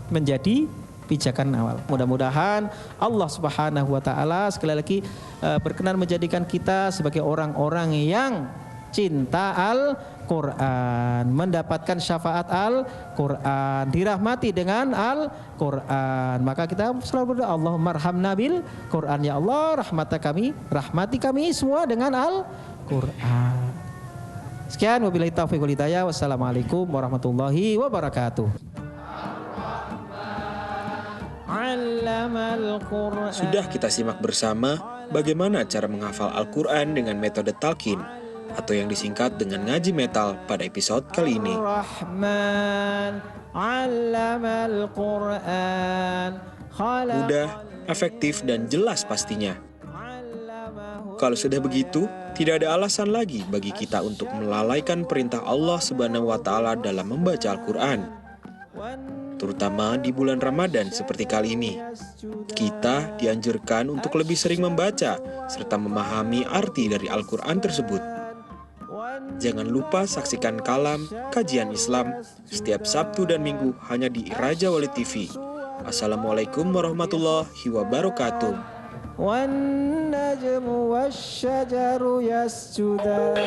menjadi pijakan awal. Mudah-mudahan Allah Subhanahu wa Ta'ala sekali lagi berkenan menjadikan kita sebagai orang-orang yang cinta Al-Quran, mendapatkan syafaat Al-Quran, dirahmati dengan Al-Quran. Maka kita selalu berdoa, Allahumma arhamna bil Quran. Ya Allah, rahmati kami semua dengan Al-Quran. Sekian, wabillahi taufiq wal hidayah. Wassalamualaikum warahmatullahi wabarakatuh. Sudah kita simak bersama bagaimana cara menghafal Al-Quran dengan metode talqin atau yang disingkat dengan ngaji metal pada episode kali ini. Mudah, efektif, dan jelas pastinya. Kalau sudah begitu, tidak ada alasan lagi bagi kita untuk melalaikan perintah Allah Subhanahu wa Ta'ala dalam membaca Al-Quran. Terutama di bulan Ramadan seperti kali ini. Kita dianjurkan untuk lebih sering membaca serta memahami arti dari Al-Quran tersebut. Jangan lupa saksikan Kalam Kajian Islam setiap Sabtu dan Minggu hanya di Raja Wali TV. Assalamualaikum warahmatullahi wabarakatuh. وَالنَّجْمُ وَالشَّجَرُ يَسْجُدَانِ